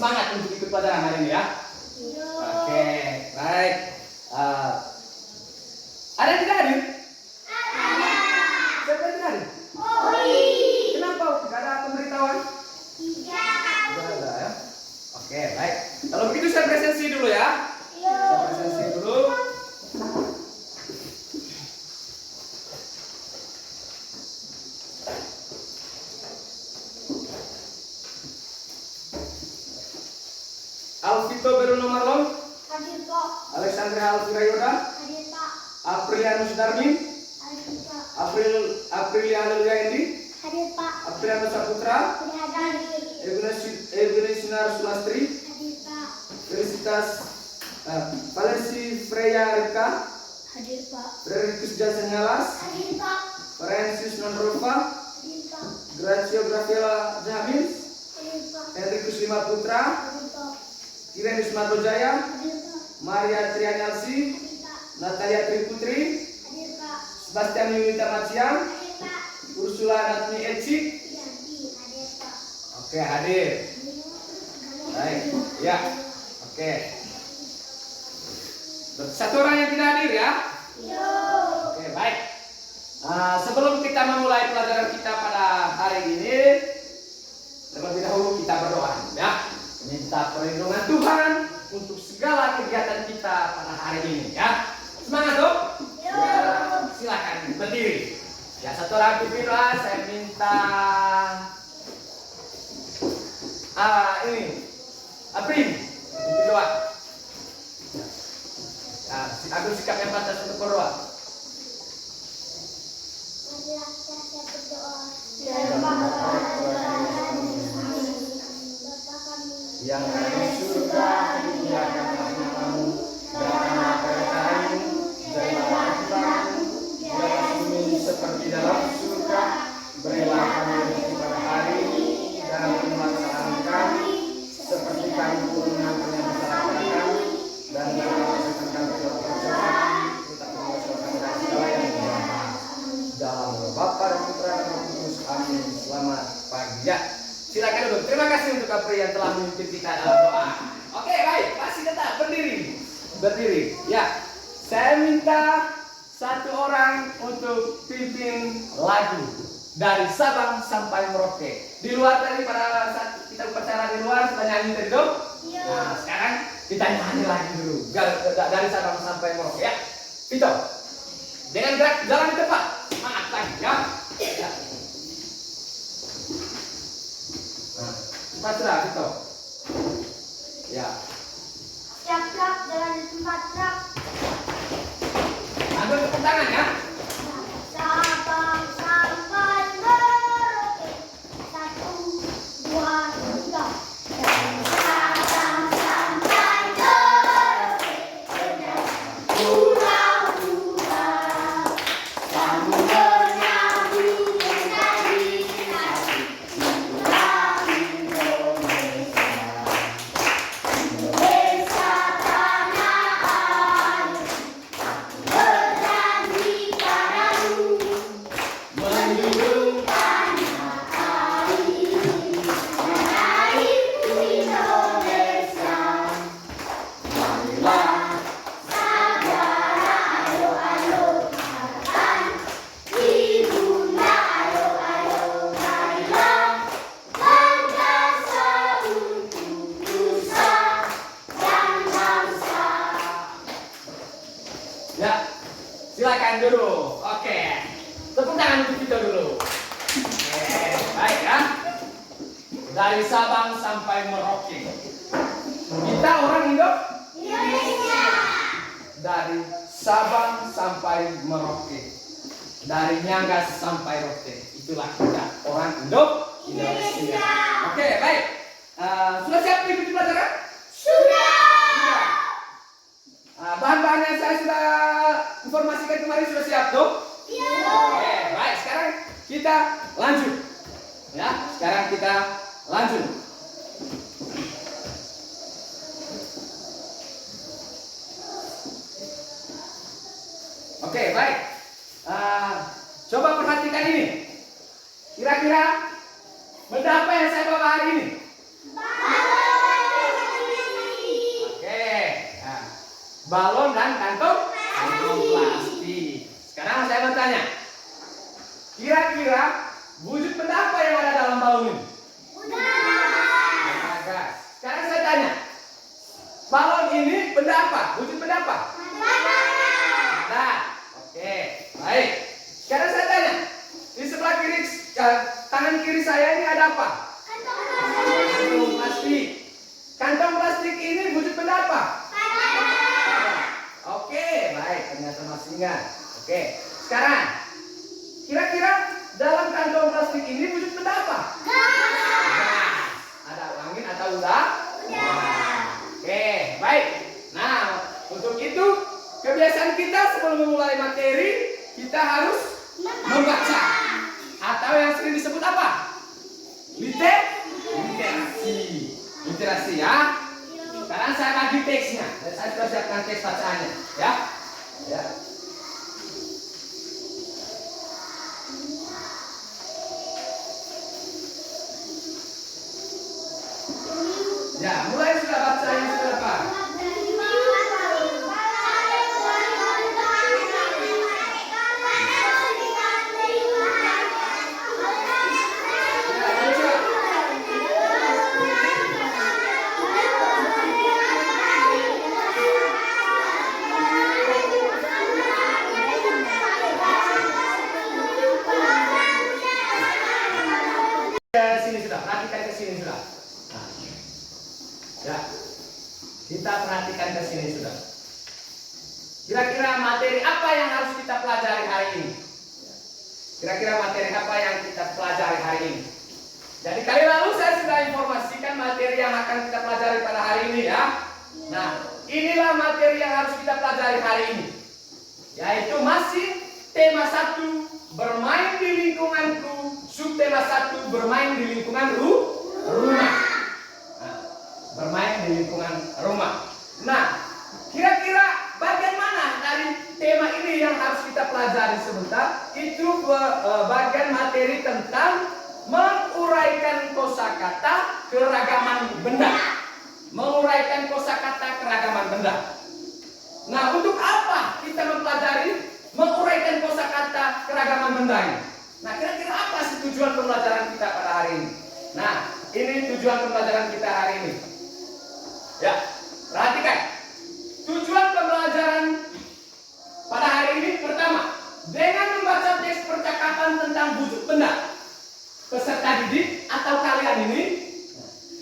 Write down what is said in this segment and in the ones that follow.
semangat untuk ikut pelajaran hari ini ya. Oke, baik. Ada yang tidak hadir? Ada. Siapa yang tidak hadir? Owi. Kenapa? Tidak ada pemberitahuan? Tidak. Tidak ada ya. Oke, baik. Kalau begitu saya presensi dulu ya. Saya presensi dulu. Alvito Beruno Marlon, Hadir Pak. Alexandra Alvira Yoda, Hadir Pak. Aprilianus Darmin, Hadir Pak. Apriliana Luyaendi, Hadir Pak. Aprilianus Saputra, Hadir. Evgeny Sinar Sulastri, Hadir Pak. Felicitas Valensi Freya Rika, Hadir Pak. Frederikus Jason Ngalas, Hadir Pak. Francis Nonrova, Hadir Pak. Gracio Graviela Jamin, Hadir Pak. Henrikus Lima Putra, Hadir Pak. Kirenis Marto Jaya, Hadir Pak. Maria Triani Alsi, Hadir Pak. Natalia Triputri, Hadir Pak. Sebastian Yunita Maciam, Hadir Pak. Ursula Natmi Eci. Hadir Pak. Oke, hadir. Baik, ya. Oke. Satu orang yang tidak hadir ya. Oke, baik. Sebelum kita memulai pelajaran kita pada hari ini, terlebih dahulu kita berdoa ya. Minta perlindungan Tuhan untuk segala kegiatan kita pada hari ini ya. Semangat dong. Ya, silakan berdiri. Ya, satu orang pimpin doa. Saya minta ini Aprin pimpin doa. Ya, ambil sikap yang pantas untuk berdoa. Marilah kita berdoa. Yang ada di surga, dimuliakanlah namamu, datanglah kedatanganmu, jadilah kehendakmu, di atas bumi seperti dalam surga. Berilah kami rezeki pada hari ini, dan permasalahan kami, seperti kami pun mengampuni yang bersalah pada kami, dan jangan masukkan kami ke dalam pencobaan, tetapi bebaskan kami dari segala yang jahat. Dalam nama Bapa dan Putra dan Roh Kudus. Amin. Selamat pagi ya. Silakan duduk. Terima kasih untuk Kapri yang telah memimpin kita dalam doa. Oke, baik. Masih tetap berdiri. Berdiri. Ya. Saya minta satu orang untuk pimpin lagu dari Sabang sampai Merauke. Di luar tadi pada saat kita upacara di luar sudah nyanyi tadi dong. Nah, sekarang kita nyanyi lagi dulu dari Sabang sampai Merauke ya. Vito. Dengan gerak jalan di depan. Semangat lagi ya. Ya. Cepat gerak, Vito. Ya. Siap-siap jalan di tempat gerak. Ambil tepuk tangan ya. Sabang sampai Merauke. 1, 2, 3. Sabang sampai Merauke. Pulau-pulau. Kamu bernyanyi menjadi nasib pulau Indonesia. Indonesia tanah air. Berjanji padamu melindungkan air dan airku Indonesia. Marilah saudara, ayo harapkan ibunda, ayo marilah berjasa untuk nusa dan bangsa. Ya. Silakan dulu. Oke. Tepuk tangan untuk Vito dulu. Oke, baik ya. Dari Sabang sampai Merauke. Kita orang Indo? Indonesia. Dari Sabang sampai Merauke. Dari Nyanggas sampai Rote. Itulah kita orang Indonesia. Oke, baik. Sudah siap mengikuti pelajaran? Sudah. Bahan-bahan yang saya sudah informasikan kemarin sudah siap tuh? Oke, baik. Sekarang kita lanjut. Ya, sekarang kita lanjut. Oke, baik. Coba perhatikan ini. Kira-kira benda apa yang saya bawa hari ini? Balon. balon dan kantong plastik. Sekarang saya mau tanya, kira-kira wujud benda apa yang ada dalam balon ini? Benda gas. Sekarang saya tanya, balon ini benda apa? Wujud benda apa? Benda. Oke, baik. Sekarang saya tanya, di sebelah kiri, tangan kiri saya ini ada apa? Kantong plastik. Kantong plastik ini wujud benda apa? Oke, baik. Ternyata masih ingat. Oke, sekarang kira-kira dalam kantong plastik ini wujud benda apa? Gas. Ada angin atau udara? Oke, baik. Nah, untuk itu kebiasaan kita sebelum memulai materi, kita harus membaca atau yang sering disebut apa? Literasi ya. Sekarang saya bagi teksnya. Saya sudah siapkan teks bacaannya, ya. Ya. Ya, mulai sudah baca yang sudah apa? Perhatikan ke sini sudah. Nah, ya, kita perhatikan ke sini sudah. Kira-kira materi apa yang harus kita pelajari hari ini? Kira-kira materi apa yang kita pelajari hari ini? Jadi kali lalu saya sudah informasikan materi yang akan kita pelajari pada hari ini ya. Nah, inilah materi yang harus kita pelajari hari ini. Yaitu masih tema 1, bermain di lingkunganku. Subtema 1, bermain di lingkungan rumah. Nah, bermain di lingkungan rumah. Nah, kira-kira bagian mana dari tema ini yang harus kita pelajari sebentar? Itu bagian materi tentang menguraikan kosakata keragaman benda. Menguraikan kosakata keragaman benda. Nah, untuk apa kita mempelajari menguraikan kosakata keragaman benda ini? Nah, kira-kira apa sih tujuan pembelajaran kita pada hari ini? Nah, ini tujuan pembelajaran kita hari ini. Ya, perhatikan. Tujuan pembelajaran pada hari ini pertama, dengan membaca teks percakapan tentang wujud benda, peserta didik atau kalian ini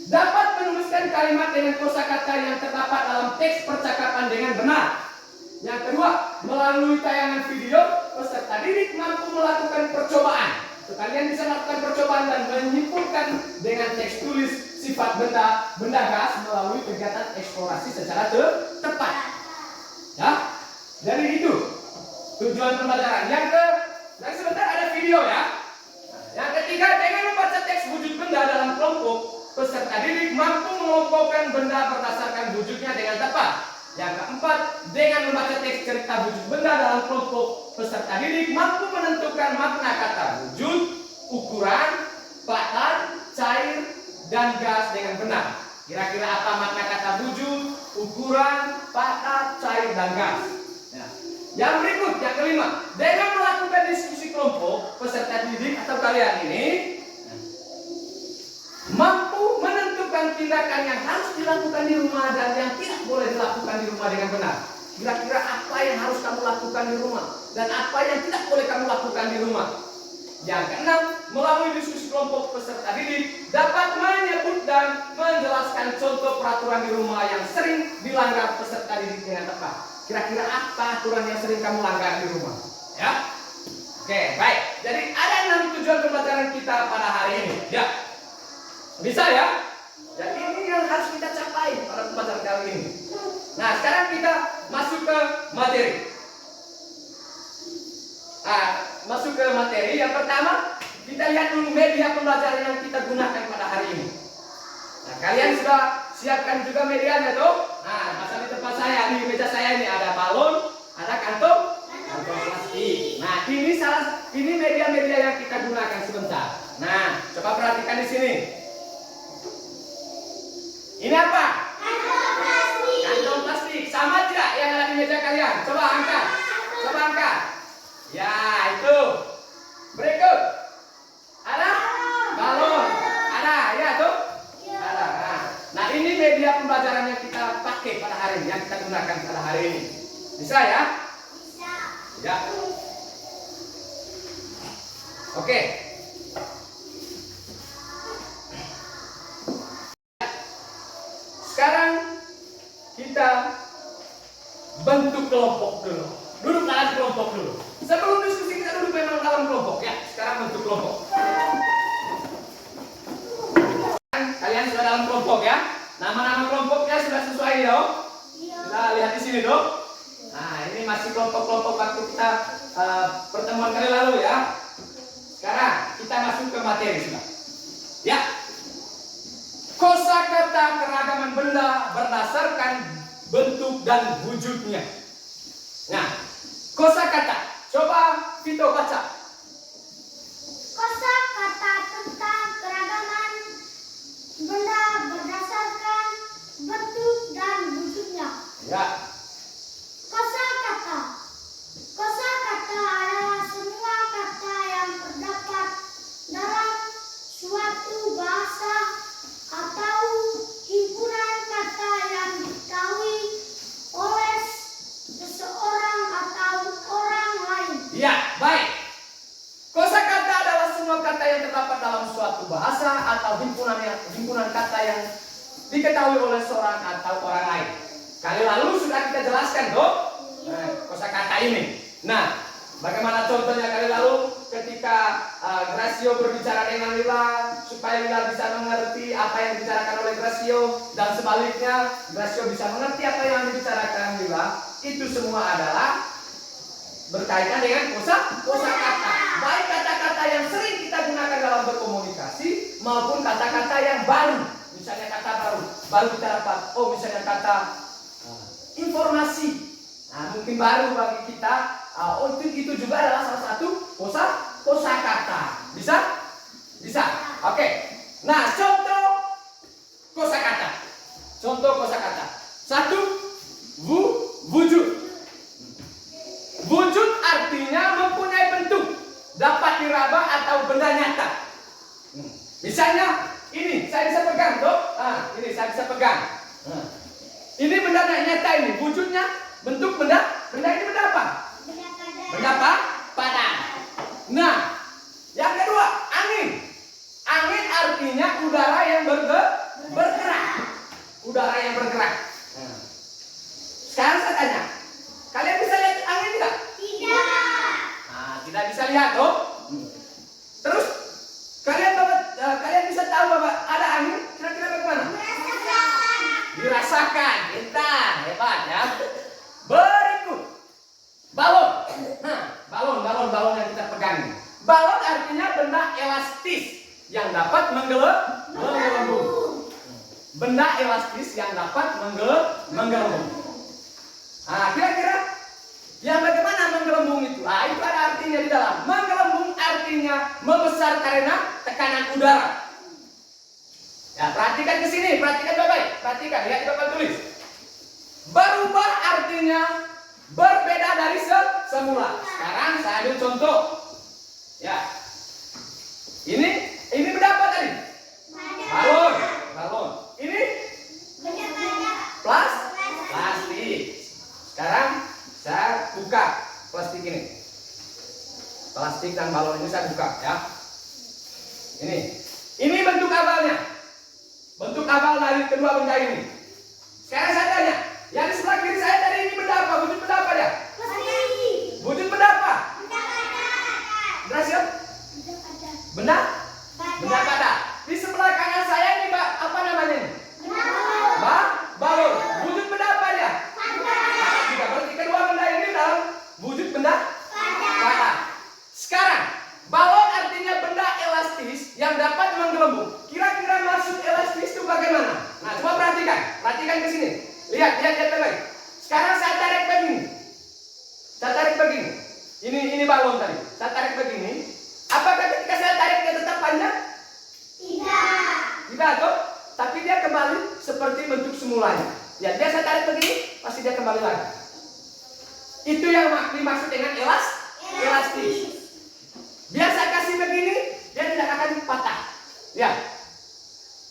dapat menuliskan kalimat dengan kosakata yang terdapat dalam teks percakapan dengan benar. Yang kedua, melalui tayangan video, peserta didik mampu melakukan percobaan. Kalian bisa melakukan percobaan dan menyimpulkan dengan teks tulis sifat benda gas melalui kegiatan eksplorasi secara tepat. Ya, jadi itu tujuan pembelajaran. Yang sebentar ada video ya. Yang ketiga, dengan membaca teks wujud benda dalam kelompok, peserta didik mampu mengelompokkan benda berdasarkan wujudnya dengan tepat. Yang keempat, dengan membaca teks cerita wujud benda dalam kelompok, peserta didik mampu menentukan makna kata wujud, ukuran, pattern, cair, dan gas dengan benar. Kira-kira apa makna kata wujud, ukuran, pattern, cair, dan gas? Ya. Yang berikut, yang kelima, dengan melakukan diskusi kelompok, peserta didik atau kalian ini mampu menentukan tindakan yang harus dilakukan di rumah dan yang tidak boleh dilakukan di rumah dengan benar. Kira-kira apa yang harus kamu lakukan di rumah dan apa yang tidak boleh kamu lakukan di rumah. Yang keenam, melalui diskusi kelompok, peserta didik dapat menyebut dan menjelaskan contoh peraturan di rumah yang sering dilanggar peserta didik dengan tepat. Kira-kira apa aturan yang sering kamu langgar di rumah? Ya. Oke, baik. Jadi ada 6 tujuan pembelajaran kita pada hari ini. Ya. Bisa ya? Jadi ini yang harus kita capai pada pembelajaran kali ini. Nah, sekarang kita masuk ke materi. Masuk ke materi. Yang pertama, kita lihat dulu media pembelajaran yang kita gunakan pada hari ini. Nah, kalian sudah siapkan juga medianya tuh. Nah, masa di tempat saya, di meja saya ini ada balon, ada kantong plastik. Nah, ini media-media yang kita gunakan sebentar. Nah, coba perhatikan di sini. Ini apa? Kantong plastik. Sama tidak yang ada pembelajaran yang kita pakai pada hari ini, yang kita gunakan pada hari ini. Bisa ya? Bisa. Ya. Oke. Sekarang kita bentuk kelompok dulu. Duduk dalam kelompok dulu. Sebelum diskusi kita duduk memang dalam kelompok ya. Sekarang bentuk kelompok. Kalian sudah dalam kelompok ya. Nama-nama kelompoknya sudah sesuai ya. Kita lihat di sini dong. Nah, ini masih kelompok-kelompok waktu kita pertemuan kali lalu ya. Sekarang kita masuk ke materi sudah. Ya. Kosakata keragaman benda berdasarkan bentuk dan wujudnya. Nah, kosakata. Coba Vito baca. Kosakata tentang keragaman benda berdasarkan bentuk dan wujudnya. Ya. Kosakata. Kosakata adalah semua kata yang terdapat dalam suatu bahasa atau himpunan kata yang diketahui oleh seseorang atau orang lain. Ya, baik. Kosakata adalah semua kata yang terdapat dalam suatu bahasa atau himpunan kata yang diketahui oleh seorang atau orang lain. Kali lalu sudah kita jelaskan, Dok, kosakata ini. Nah, bagaimana contohnya kali lalu ketika Gracio berbicara dengan Lila supaya Lila bisa mengerti apa yang dibicarakan oleh Gracio dan sebaliknya Gracio bisa mengerti apa yang dibicarakan Lila. Itu semua adalah berkaitan dengan kosakata. Baik kata-kata yang sering kita gunakan dalam berkomunikasi maupun kata-kata yang baru. Misalnya kata baru kita dapat. Oh, misalnya kata informasi. Nah, mungkin baru bagi kita. Oh, itu juga adalah salah satu kosakata. Bisa? Bisa. Oke. Nah, contoh kosakata. Contoh kosakata. Satu, wujud. Wujud artinya mempunyai bentuk, dapat diraba atau benda nyata. Misalnya ini saya bisa pegang, Dok. Ini saya bisa pegang. Ini benda nyata ini, wujudnya bentuk benda ini benda apa? Benda apa? Padat. Nah, yang kedua, angin. Angin artinya udara yang bergerak. Udara yang bergerak. Sekarang saya tanya, kalian bisa lihat angin tidak? Tidak. Nah, tidak bisa lihat, Dok. Terus kalian bisa tahu bahwa ada angin kira-kira bagaimana? Dirasakan. Pintar, hebat ya. Berikut balon. Balon yang kita pegang ini. Balon artinya benda elastis yang dapat menggelembung. Benda elastis yang dapat menggelembung. Nah, kira-kira yang bagaimana menggelembung itu? Itu ada artinya di dalam. Menggelembung artinya membesar karena tekanan udara. Ya, perhatikan ke sini, perhatikan baik-baik. Perhatikan, lihat di papan tulis. Berubah artinya berbeda dari semula. Sekarang saya ambil contoh. Ya. Ini berapa tadi? Balon. Ini plastik. Sekarang saya buka plastik ini. Plastik dan balon ini saya buka ya. Ini bentuk awalnya. Bentuk awal dari kedua benda ini. Sekarang saya tanya, yang di sebelah kiri saya tadi ini benda apa? Wujud benda apa ya? Wujud benda apa? Berhasil? Benda padat. Di sebelah kanan saya ini apa namanya ini? Balon. Wujud benda apa ya? Padat juga. Berarti kedua benda ini dalam wujud benda padat. Sekarang, balon artinya benda elastis yang dapat menggelembung. Kira-kira maksud elastis itu bagaimana? Nah, coba perhatikan ke sini. Lihat baik. Sekarang saya tarik begini. Ini balon tadi. Saya tarik begini. Apakah ketika saya tarik dia tetap panjang? Tidak, toh? Tapi dia kembali seperti bentuk semulanya. Ya, dia saya tarik begini, pasti dia kembali lagi. Itu yang dimaksud dengan elastis. Biasa kasih begini, dia tidak akan patah. Ya.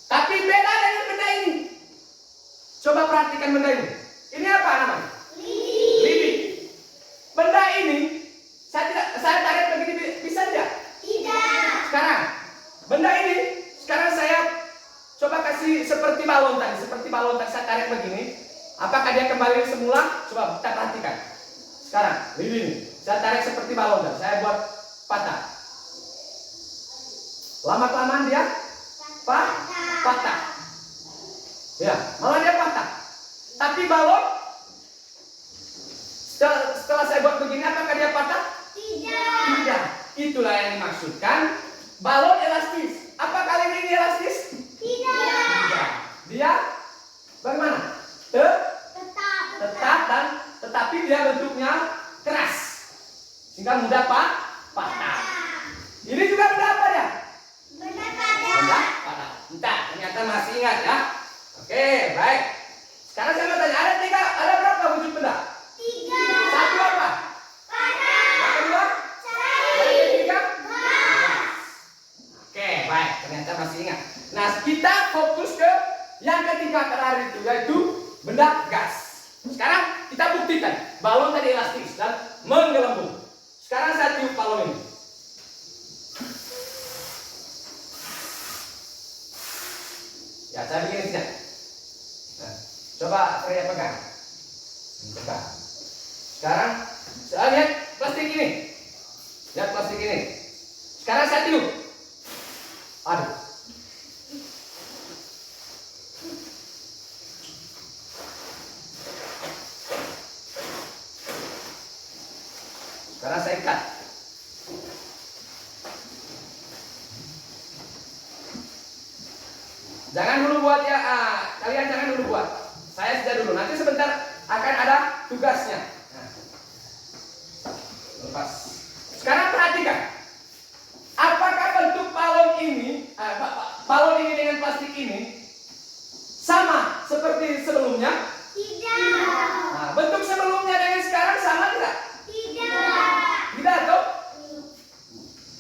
Tapi beda dengan benda ini. perhatikan benda ini. Ini apa namanya? Lidi. Benda ini saya tarik begini bisa tidak? Tidak. Sekarang benda ini sekarang saya coba kasih seperti balon tadi saya tarik begini. Apakah dia kembali semula? Coba kita perhatikan. Sekarang lidi ini saya tarik seperti balon tadi, saya buat patah. Lama-kelamaan dia patah. Ya, malah dia patah. Tapi balon setelah saya buat begini, apakah dia patah? Tidak. Itulah yang dimaksudkan balon elastis. Apa kali ini elastis? Tidak. Dia bagaimana? Tetap dan tetapi dia bentuknya keras sehingga mudah patah. Ini juga benda apa ya? Benda patah. Entah, ternyata masih ingat ya. Oke, baik. Sekarang saya mau tanya, ada berapa wujud benda? 3. Satu apa? Yang kedua? Yang ketiga? Oke, baik. Ternyata masih ingat. Nah, kita fokus ke yang ketiga terakhir itu, yaitu benda gas. Sekarang kita buktikan balon tadi elastis dan menggelembung. Sekarang saya tiup balon ini. Ya, saya bikin sini. Nah, coba saya pegang. Pegang. Sekarang saya lihat plastik ini. Lihat plastik ini. Sekarang saya tiup. Aduh. Sekarang saya ikat. Jangan dulu buat ya, kalian jangan dulu buat. Saya sudah dulu. Nanti sebentar akan ada tugasnya. Nah. Lepas. Sekarang perhatikan. Apakah bentuk balon ini dengan plastik ini sama seperti sebelumnya? Tidak. Nah, bentuk sebelumnya dengan sekarang sama tidak? Tidak toh?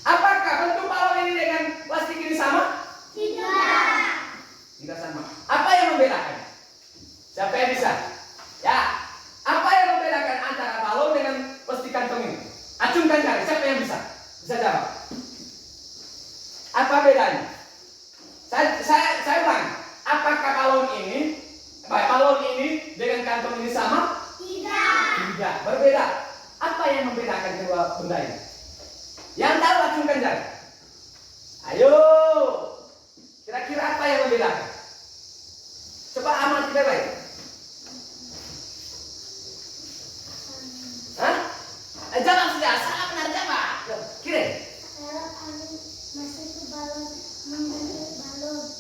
Apakah bentuk balon ini dengan plastik ini sama? Tidak sama. Apa yang membedakan? Siapa yang bisa? Ya. Apa yang membedakan antara balon dengan plastik kantong ini? Acungkan jari. Siapa yang bisa? Bisa jawab. Apa bedanya? Saya ulang. Apakah balon ini dengan kantong ini sama? Tidak. Berbeda. Apa yang membedakan kedua benda ini? Yang tahu acungkan jari. Ayo. Kira-kira apa yang membedakan? Coba amati baik. Hah? Jawab sudah. Salah benar jawab. Kira.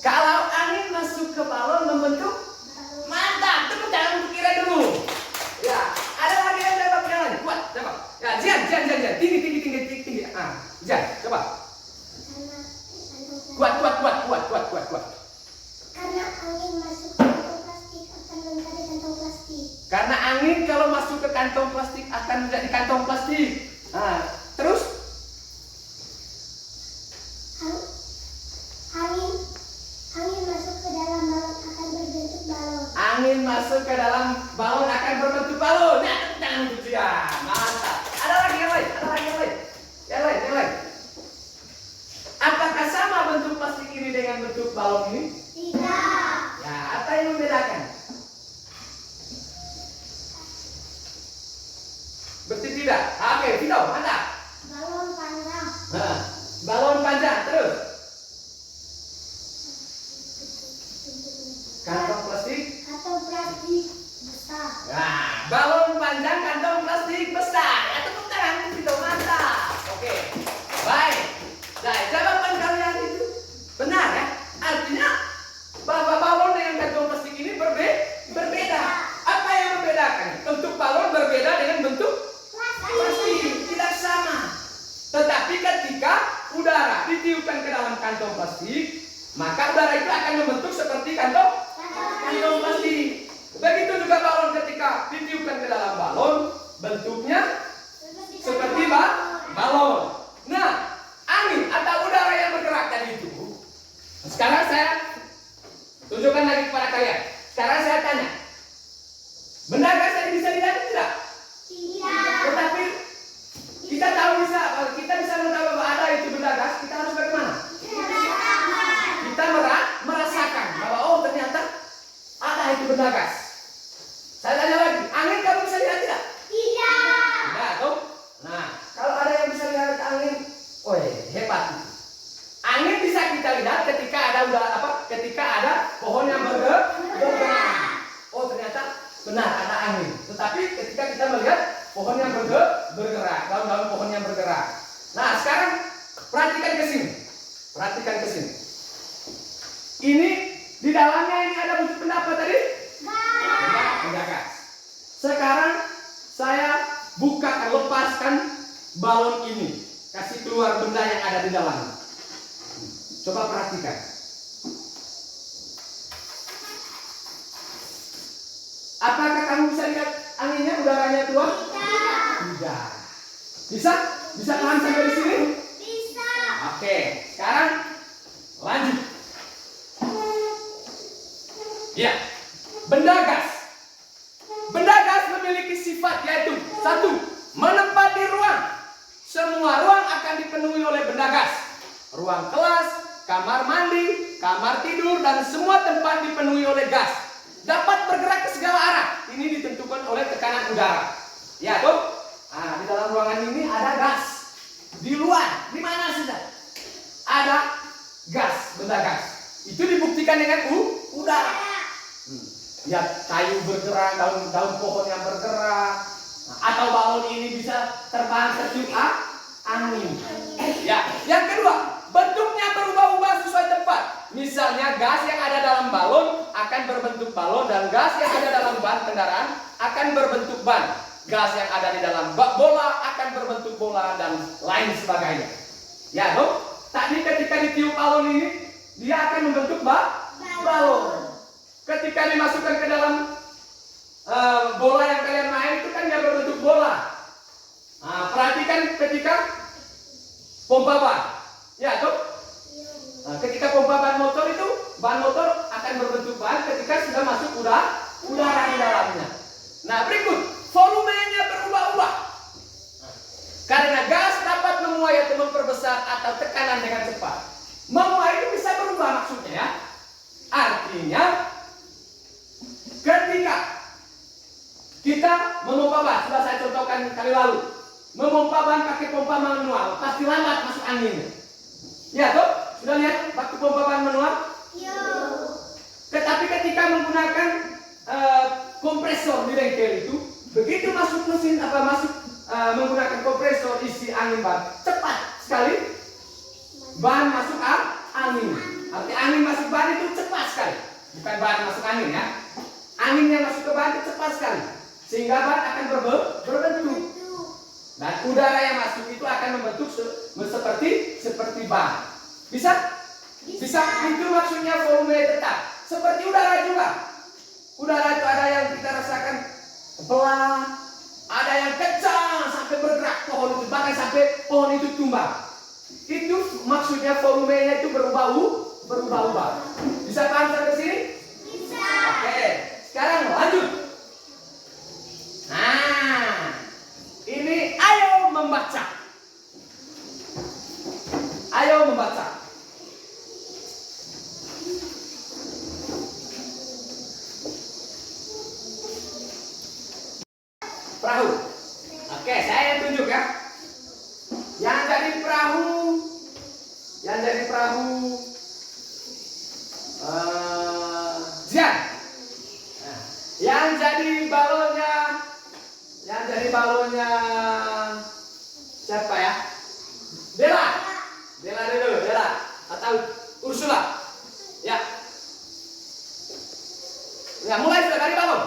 Kalau angin masuk ke balon membentuk mantap. Tepuk tangan untuk Kira dulu. Ya, ada lagi yang jawab yang lain. Kuat, jawab. Ya, Jian. Tinggi. Jian, coba. Kuat. Karena angin kalau masuk ke kantong plastik akan menjadi kantong plastik. Nah, terus? Angin masuk ke dalam balon akan berbentuk balon. Nah, tepuk tangan untuk Jian. Mantap. Ada lagi yang lain. Yang lain. Apakah sama bentuk plastik ini dengan bentuk balon ini? Tidak. Ya, apa yang membedakan? Berarti tidak. Oke, Vito, mantap. Balon panjang. Nah, balon panjang, terus. Kantong plastik. Kantong plastik besar. Nah, balon panjang, kantong plastik besar. Ya, tepuk tangan untuk Vito, mantap. Oke, baik. Nah, jawaban kalian itu benar ya. Artinya bahwa balon dengan kantong plastik ini berbeda. Apa yang membedakan? Bentuk balon berbeda dengan bentuk plastik. Tidak sama. Tetapi ketika udara ditiupkan ke dalam kantong plastik, maka udara itu akan membentuk seperti kantong plastik. Begitu juga balon ketika ditiupkan ke dalam balon, bentuknya seperti balon. Nah, angin atau udara yang bergerak tadi itu. Sekarang saya tunjukkan lagi kepada kalian. Sekarang saya tanya, benda gas. Saya tanya lagi, angin kamu bisa lihat tidak? Tidak. Tidak, tuh. Nah, kalau ada yang bisa lihat angin, hebat. Angin bisa kita lihat ketika ada ketika ada pohon yang bergerak. Oh, ternyata benar ada angin. Tetapi ketika kita melihat pohon yang bergerak, daun-daun pohon yang bergerak. Nah, sekarang perhatikan ke sini. Perhatikan ke sini. Ini di dalamnya ini ada wujud benda apa tadi? Benda gas. Sekarang saya lepaskan balon ini. Kasih keluar benda yang ada di dalamnya. Coba perhatikan. Apakah kamu bisa lihat anginnya, udaranya keluar? Tidak. Bisa? Bisa paham sampai di sini? Bisa. Oke, sekarang lanjut. Ya, benda gas. Benda gas memiliki sifat yaitu satu, menempati ruang. Semua ruang akan dipenuhi oleh benda gas. Ruang kelas, kamar mandi, kamar tidur, dan semua tempat dipenuhi oleh gas. Dapat bergerak ke segala arah. Ini ditentukan oleh tekanan udara. Ya, tuh. Nah, di dalam ruangan ini ada gas. Di luar, di mana saja ada gas, benda gas. Itu dibuktikan dengan udara. Ya, kayu bergerak, daun pohon yang bergerak. Nah, atau balon ini bisa terbang tertiup angin. Ya, yang kedua, bentuknya berubah-ubah sesuai tempat. Misalnya gas yang ada dalam balon akan berbentuk balon, dan gas yang ada dalam ban kendaraan akan berbentuk ban. Gas yang ada di dalam bola akan berbentuk bola, dan lain sebagainya. Ya, dong. Tadi ketika ditiup balon ini, dia akan membentuk balon. Ketika dimasukkan ke dalam bola yang kalian main itu kan dia berbentuk bola. Nah, perhatikan ketika pompa ban. Ya, tuh. Nah, ketika pompa ban motor itu, ban motor akan berbentuk ban ketika sudah masuk udara di dalamnya. Nah, berikut, volumenya berubah-ubah. Karena gas dapat menguap atau memperbesar atau tekanan dengan cepat. Menguap itu bisa berubah maksudnya ya. Artinya, ketika kita memompa ban, sudah saya contohkan kali lalu, memompa ban pakai pompa manual, pasti lambat masuk anginnya. Ya, tuh. Sudah lihat waktu pompa ban manual? Iya. Tetapi ketika menggunakan kompresor di bengkel itu, begitu masuk mesin menggunakan kompresor isi angin ban, cepat sekali ban masuk angin. Arti angin masuk ban itu cepat sekali, bukan ban masuk angin ya. Angin yang masuk ke ban itu cepat sekali, sehingga ban akan berbentuk. Dan udara yang masuk itu akan membentuk seperti ban. Bisa? Bisa. Itu maksudnya volume tetap. Seperti udara juga. Udara itu ada yang kita rasakan pelan, ada yang kencang sampai bergerak pohon itu, bahkan sampai pohon itu tumbang. Itu maksudnya volumenya itu berubah-ubah. Bisa paham sampai sini? Bisa. Oke. Sekarang lanjut. Nah, ini ayo membaca. Ayo membaca. Perahu. Oke, saya tunjuk ya. Yang dari perahu Zian. Nah, yang jadi balonnya siapa ya? Dela dulu, atau Ursula. Ya. Ya, mulai sudah dari balon.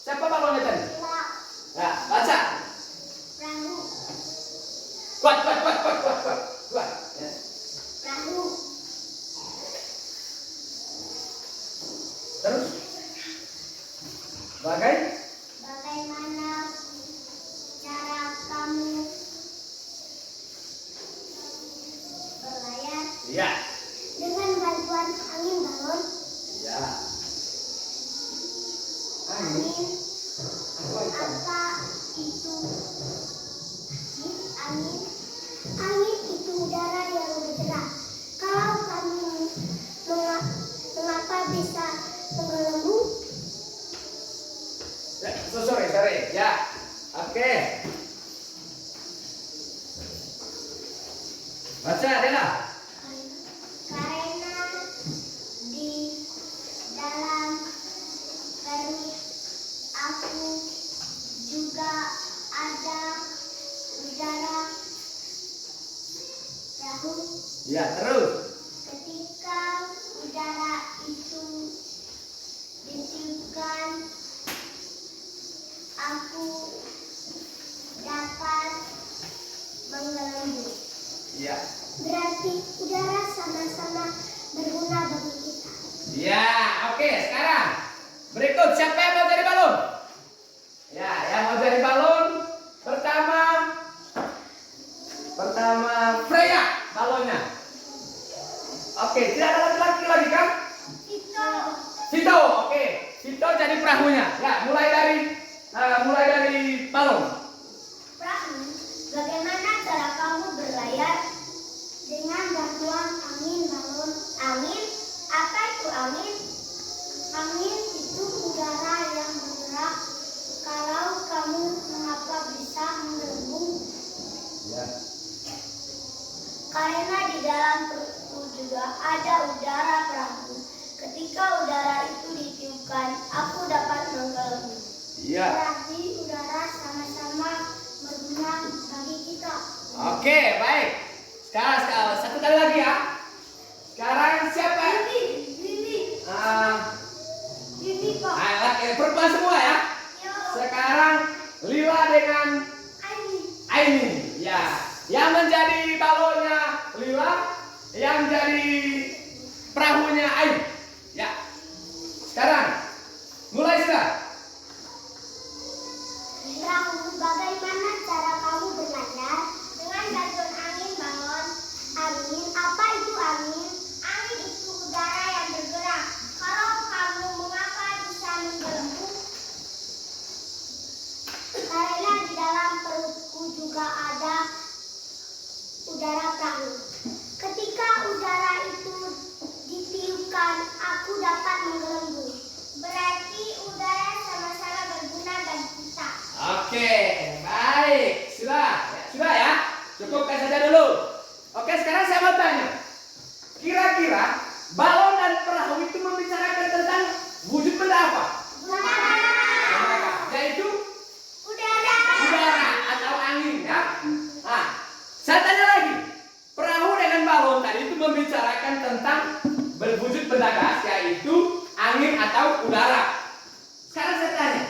Siapa balonnya tadi? Ya, baca. Perahu. Kuat. Ya. Perahu. Terus. Bagaimana cara kamu berlayar? Iya. Dengan bantuan angin balon. Ya. Angin. Apa itu? Angin itu udara yang bergerak. Kalau kamu mengapa bisa menggelembung? Ya, terus. Ketika udara itu ditiupkan, aku dapat menggelembung. Ya. Berarti udara sama-sama berguna bagi kita. Ya, oke. Sekarang berikut siapa yang mau jadi balon? Ya, yang mau jadi balon pertama Freya balonnya. Oke, tidak ada laki-laki lagi kan? Vito, oke. Vito jadi perahunya. Ya, mulai dari balon. Perahu, bagaimana cara kamu berlayar? Dengan bantuan angin balon. Angin? Apa itu angin? Angin itu udara yang bergerak. Kalau kamu mengapa bisa menggelembung? Ya. Karena di dalam perutku juga ada udara perahu. Ketika udara itu ditiupkan, aku dapat menggelembung. Iya. Berarti udara sama-sama berguna bagi kita. Oke, baik. Sekarang satu kali lagi ya. Sekarang siapa? Lili, Ah, Pak. perempuan semua ya. Sekarang Lila dengan Aini. Ya, yang menjadi balonnya Lila, yang jadi perahunya Aini. Ya. Sekarang mulai sudah. Perahu, bagaimana cara kamu berlayar? Dengan bantuan angin balon. Angin, apa itu angin? Angin itu udara yang bergerak. Kalau kamu mengapa bisa menggelembung? Karena di dalam perutku juga ada udara perahu. Ketika udara itu ditiupkan, aku dapat menggelembung. Berarti udara sama-sama berguna bagi kita. Oke, baik. Sudah ya. Cukupkan saja dulu. Oke, sekarang saya mau tanya. Kira-kira balon dan perahu itu membicarakan tentang wujud benda apa? Yaitu Udara. udara atau angin ya. Nah, saya tanya lagi. Perahu dengan balon tadi itu membicarakan tentang berwujud benda gas, yaitu angin atau udara. Sekarang saya tanya,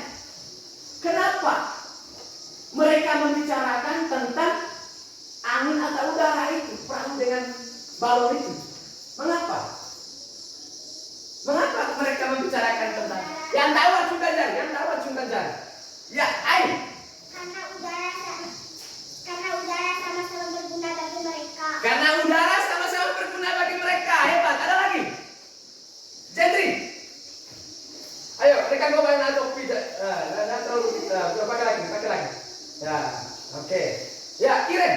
kenapa mereka membicarakan tentang angin atau udara itu, perahu dengan balon itu? Mengapa? Mengapa mereka membicarakan tentang? Yang tahu acungkan jari. Ya, Ain. Karena udara sama-sama berguna bagi mereka. Karena udara sama-sama berguna bagi mereka. Hebat. Ada lagi? Jendri. Ayo, rekan gue main atau pijat. Nah, terlalu pakai lagi. Ya, oke. Ya, Iren.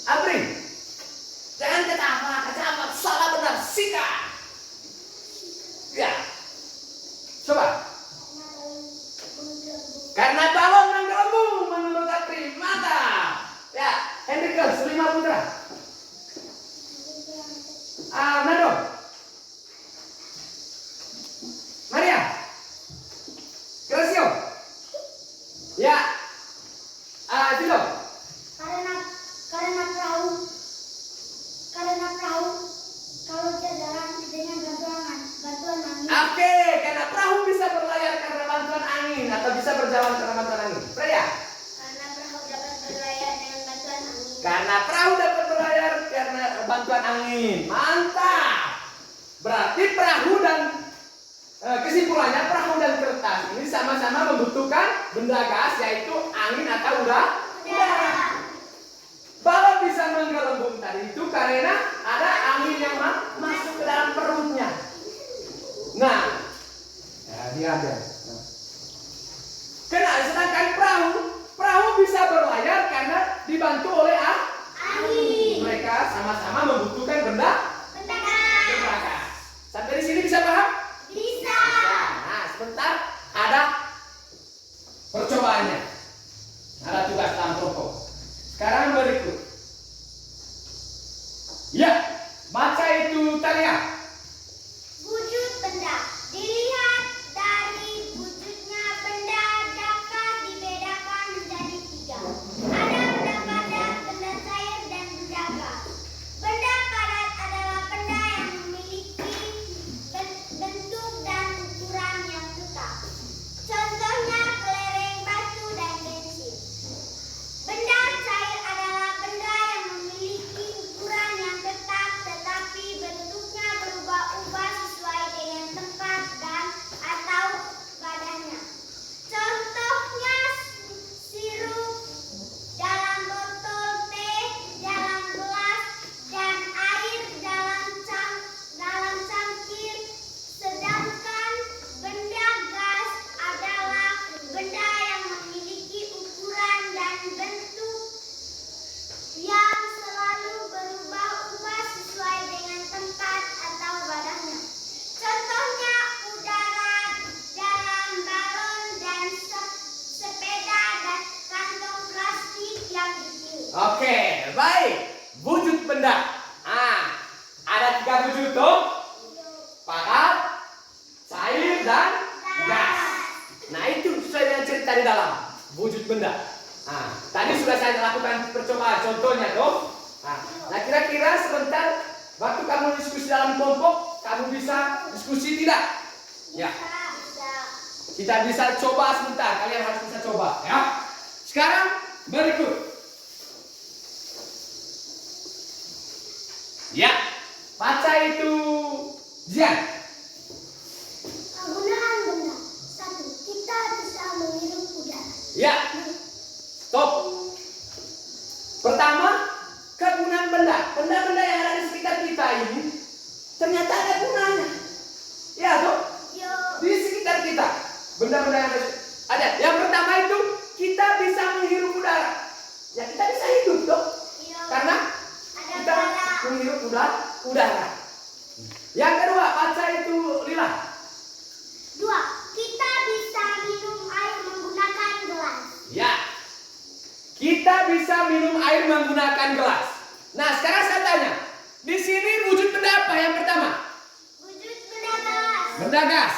Apri. Jangan ketawa, salah benar, sikat. Ya. Coba. Karena balon menggelembung menurut Apri. Mantap. Ya, Hendrikus, 5 putra. Nado. Maria. Gracio. Ya. Tilo. Karena perahu kalau dia jalan dengan bantuan angin. Oke, karena perahu bisa berlayar karena bantuan angin atau bisa berjalan karena bantuan angin. Freya. Karena perahu dapat berlayar dengan bantuan angin. Karena perahu dapat berlayar karena bantuan angin. Mantap. Berarti perahu dan kesimpulannya perahu dan kertas ini sama-sama membutuhkan benda gas, yaitu angin atau udara. Balon bisa menggelembung tadi itu karena ada angin yang masuk ke dalam perutnya. Nah, ya, dia ada. Sedangkan perahu bisa berlayar karena dibantu oleh Angin. mereka sama-sama membutuhkan benda gas. Sampai di sini bisa paham? Bisa. Nah, sebentar ada percobaannya. Ada tugas tampoko. Sekarang berikut. Ya, kita di dalam wujud benda. Nah, tadi sudah saya lakukan percobaan contohnya dong. Nah, kira-kira sebentar waktu kamu diskusi dalam kelompok, kamu bisa diskusi tidak? Ya. Kita bisa coba sebentar. Kalian harus bisa coba, ya. Sekarang berikut. Ya, baca itu Zian. Penggunaan benda. 1. Kita bisa menghirup udara. Ya, stop. Pertama, kegunaan benda. Benda-benda yang ada di sekitar kita ini ternyata ada gunanya. Ya, toh? Di sekitar kita, benda-benda yang ada. Yang pertama itu kita bisa menghirup udara. Ya, kita bisa hidup, toh? Karena kita menghirup udara. Yang kedua, baca itu Lila. 2. Kita bisa minum air menggunakan gelas. Ya, kita bisa minum air menggunakan gelas. Nah, sekarang saya tanya, di sini wujud benda apa yang pertama? Wujud benda gas. Benda gas.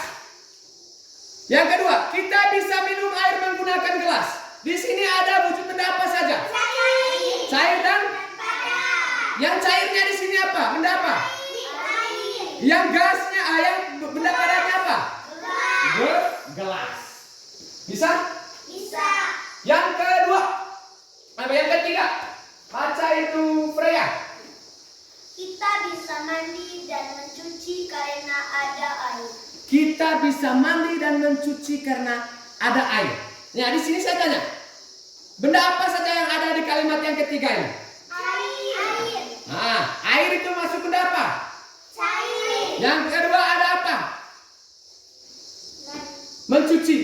Yang kedua, kita bisa minum air menggunakan gelas. Di sini ada wujud benda apa saja? Cair. Cair dan Padat. yang cairnya di sini apa? Benda apa? Air. Yang gasnya, yang benda padatnya apa? Gelas. Gelas. Bisa? Bisa. Yang kedua, yang ketiga, baca itu Freya. Kita bisa mandi dan mencuci karena ada air. Kita bisa mandi dan mencuci karena ada air. Nah, di sini saya tanya, benda apa saja yang ada di kalimat yang ketiga ini? Air. Nah, air itu masuk benda apa? Cair. Yang kedua ada apa? Mencuci.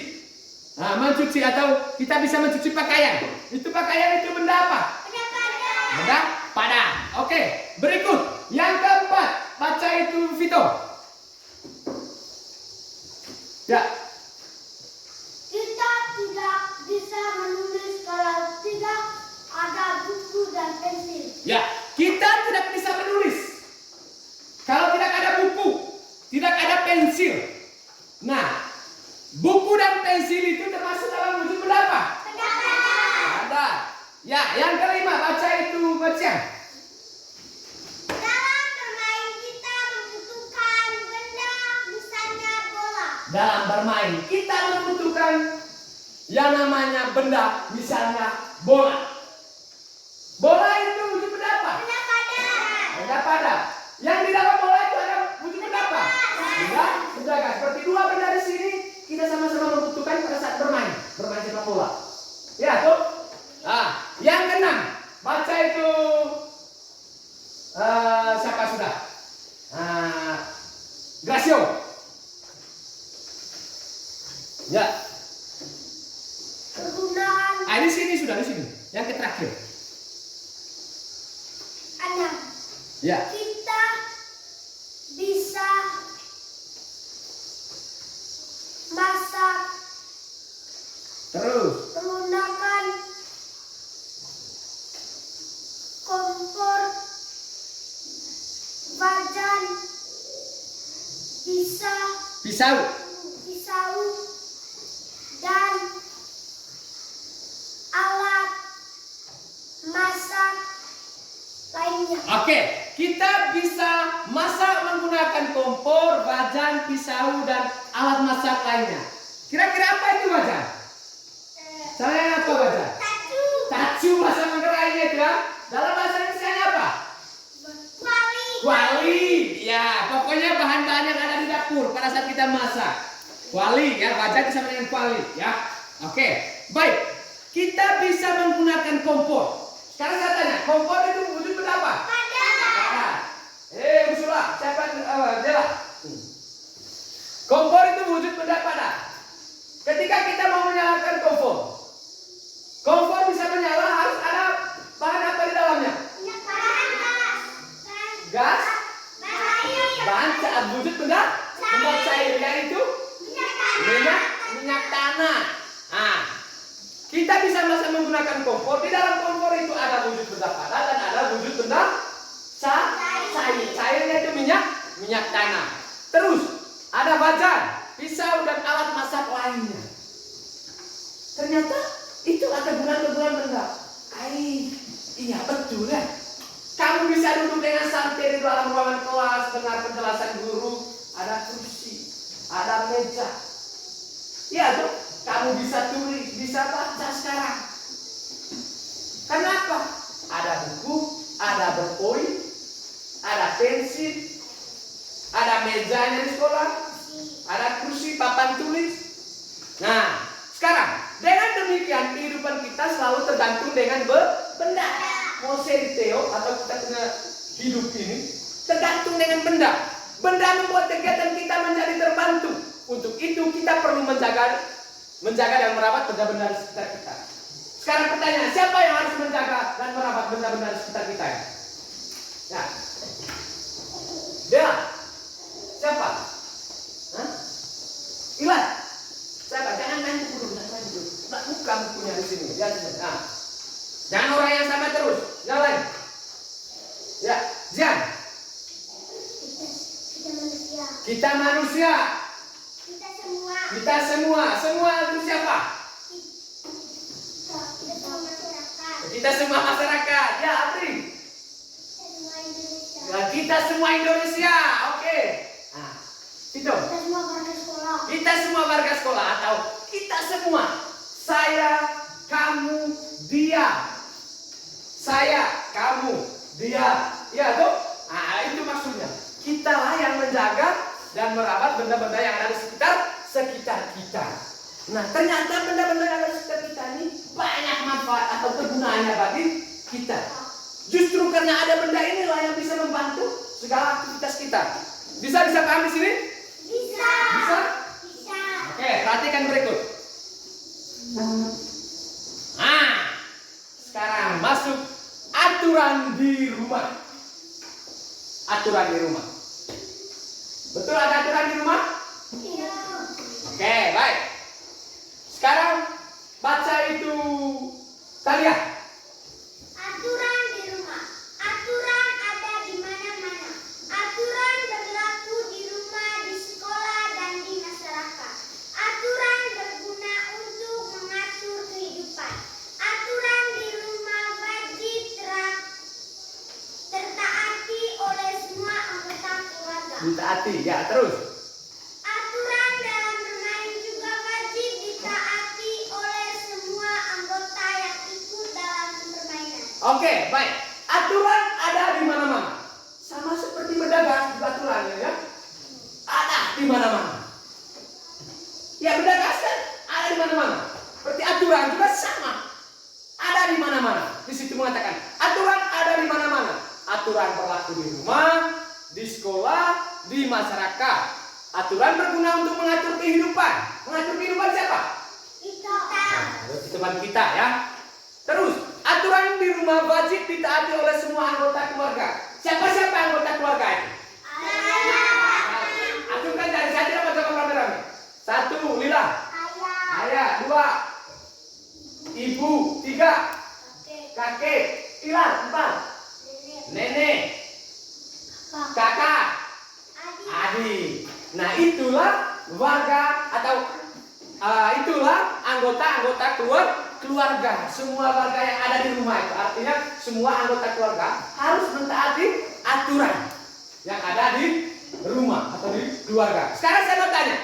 Nah, mencuci atau kita bisa mencuci pakaian. Itu pakaian itu benda apa? Benda padat. Benda padat. Oke, berikut. Yang keempat, baca itu Vito. Ya. Kita tidak bisa menulis kalau tidak ada buku dan pensil. Ya, kita tidak bisa menulis kalau tidak ada buku, tidak ada pensil. Nah, buku dan pensil itu termasuk dalam wujud benda apa? Benda padat. Ada. Ya, yang kelima baca itu Bacian. Dalam bermain kita membutuhkan benda, misalnya bola. Dalam bermain kita membutuhkan yang namanya benda, misalnya bola. Bola itu wujud benda apa? Benda padat. Benda padat. Yang di dalam bola itu ada wujud benda apa? Benda gas. Seperti dua benda di sini kita sama-sama membutuhkan pada saat bermain sepak bola. Ya, tuh. Nah, yang keenam baca itu siapa sudah? Gracio. Ya. Penggunaan Di sini sudah, di sini. Yang terakhir. 6. Ya. Kita bisa masak Terus. menggunakan kompor, wajan, Pisau. pisau, dan alat masak lainnya. Oke, kita bisa masak menggunakan kompor, wajan, pisau, dan alat masak lainnya. Kira-kira apa itu wajan? Saya apa wajan? Tacu, Tacu bahasa Manggarainya itu ya. Dalam bahasa Indonesia apa? kuali, Kuali. Ya, pokoknya bahan-bahan yang ada di dapur pada saat kita masak. Kuali ya, wajan itu sama dengan kuali ya. Oke, baik. Kita bisa menggunakan kompor. Sekarang saya tanya, kompor itu wujud benda apa? padat, Ursula, siapa Jela? Kompor itu wujud benda padat. Ketika kita mau menyalakan kompor bisa menyala harus ada bahan apa di dalamnya? minyak panas, Gas, air, bahan wujud benda cair yaitu minyak tanah. Nah, kita bisa masa menggunakan kompor. Di dalam kompor itu ada wujud benda padat dan ada wujud benda cair. Cairnya itu minyak tanah. Terus ada wajan, pisau dan alat masak lainnya. Ternyata itu ada kegunaan-kegunaan benda. Iya betul ya. Kamu bisa duduk dengan santai di dalam ruangan kelas, dengar penjelasan guru. Ada kursi, ada meja. Ya tuh, kamu bisa tulis, bisa baca sekarang. Kenapa? Ada buku, ada berpoin, ada pensil, ada mejanya di sekolah, ada kursi, papan tulis. Nah, sekarang dengan demikian kehidupan kita selalu tergantung dengan benda. Mau Teo atau kita punya hidup ini tergantung dengan benda. Benda membuat kegiatan kita menjadi terbantu. Untuk itu kita perlu menjaga dan merawat benda-benda di sekitar kita. Sekarang pertanyaan, siapa yang harus menjaga dan merawat benda-benda di sekitar kita ya? Ya. Dia. Siapa? Hah? Ilan. Siapa? Jangan main buku dulu, jangan main dulu. Nah, buka bukunya di sini. Lihat sini. Nah. Jangan orang yang sama terus. Yang lain. Ya, Zian. Kita manusia. Kita semua. Semua itu siapa? Kita semua masyarakat. Ya, Apri. Ya, kita semua Indonesia. Oke. Nah, itu. Kita semua warga sekolah atau kita semua. Saya, kamu, dia. Saya, kamu, dia. Ya, tuh. Nah, itu maksudnya. Kitalah yang menjaga dan merawat benda-benda yang ada di sekitar kita. Nah, ternyata benda-benda yang ada di sekitar kita ini banyak manfaat atau kegunaannya bagi kita. Justru karena ada benda inilah yang bisa membantu segala aktivitas kita. Bisa paham di sini? Bisa. Oke, perhatikan berikut. Nah, sekarang masuk aturan di rumah. Aturan di rumah. Betul ada aturan di rumah? Iya. Oke, baik. Sekarang baca itu kalian. Aturan di rumah. Aturan ada di mana-mana. Aturan berlaku di rumah, di sekolah, dan di masyarakat. Aturan berguna untuk mengatur kehidupan. Aturan di rumah wajib tertaati oleh semua anggota keluarga. Ditaati, ya terus. Aturan dalam bermain juga wajib ditaati oleh semua anggota yang ikut dalam permainan. Oke, baik. Aturan ada di mana-mana. Sama seperti berdagang juga aturannya ya. Ada di mana-mana. Ya berdagang kan ada di mana-mana. Seperti aturan juga sama. Ada di mana-mana. Di situ mengatakan aturan ada di mana-mana. Aturan berlaku di rumah, di sekolah, di masyarakat. Aturan berguna untuk mengatur kehidupan. Mengatur kehidupan siapa? Kita. Teman kita ya. Terus, aturan di rumah wajib ditaati oleh semua anggota keluarga. Siapa anggota keluarga itu? Ayah. Acungkan dari saya tidak baca rame-rame. 1, Lila. Ayah. 2, Ibu. 3, kakek. Ilan. 4, nenek. Kakak. Adik. Nah, itulah warga atau itulah anggota-anggota keluarga. Semua warga yang ada di rumah itu artinya semua anggota keluarga harus mentaati aturan yang ada di rumah atau di keluarga. Sekarang saya mau tanya,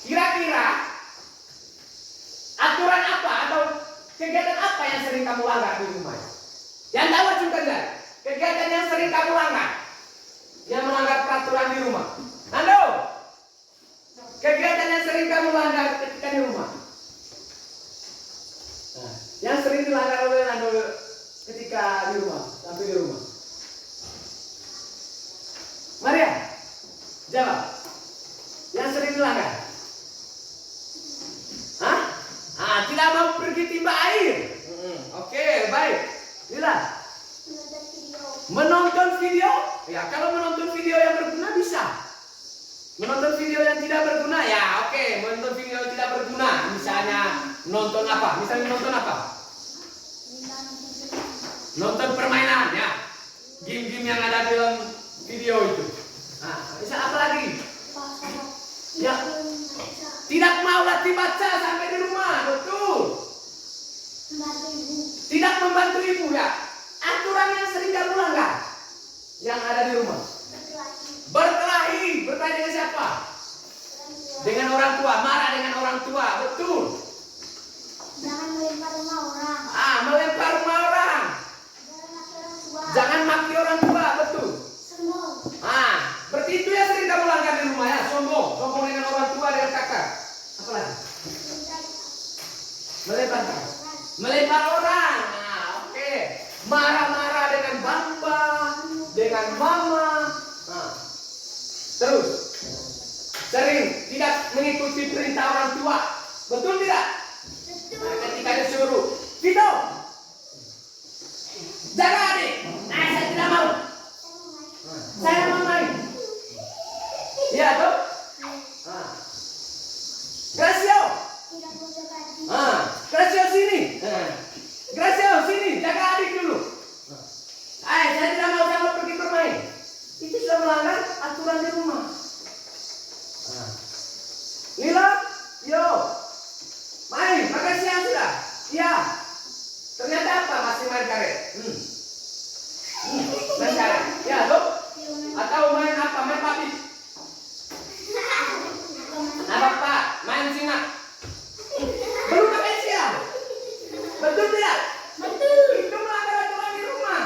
kira-kira aturan apa atau kegiatan apa yang sering kamu langgar di rumah? Yang tahu acungkan jari. Kegiatan yang sering kamu langgar, yang melanggar peraturan di rumah. Nando, kegiatan yang sering kamu langgar ketika di rumah. Nah, yang sering dilanggar oleh Nando ketika di rumah, sampai di rumah. Maria, jawab. Yang sering dilanggar. Hah? Tidak mau pergi timba air. Oke, baik. Lila. Menonton video? Ya, kalau menonton video yang berguna bisa. Menonton video yang tidak berguna, ya oke. Menonton video yang tidak berguna, misalnya nonton apa? Nonton permainan, ya. Game-game yang ada dalam video itu. Nah, bisa apa lagi? Ya. Tidak mau lagi baca sampai di rumah. ya. Aturan yang sering kamu langgar yang ada di rumah. Berkelahi. Berkelahi dengan siapa? Dengan orang tua. Marah dengan orang tua. Betul. Jangan melempar rumah orang. Melempar rumah orang. Jangan maki orang tua. Betul. Sombong. Berarti itu yang sering kamu langgar di rumah ya. Sombong. Sombong dengan orang tua, dengan kakak. Apa lagi? Melempar orang. Oke. Marah-marah dengan bapak, dengan mama. Terus sering tidak mengikuti perintah orang tua. Betul tidak? Ketika disuruh, Vito, jaga adik. Saya tidak mau. Saya mau main. Iya toh? Gracio. Gracio sini. Gracio sini, jaga adik dulu. Saya tidak mau kamu pergi bermain. Itu sudah melanggar aturan di rumah. Lila, yo, main, makan siang sudah. Iya. Ternyata apa? Masih main karet. Main karet. Ya, toh? Atau main apa? Main papi. Apa Pak? Main singa. Belum makan siang. Betul tidak? Betul. Itu melanggar aturan di rumah.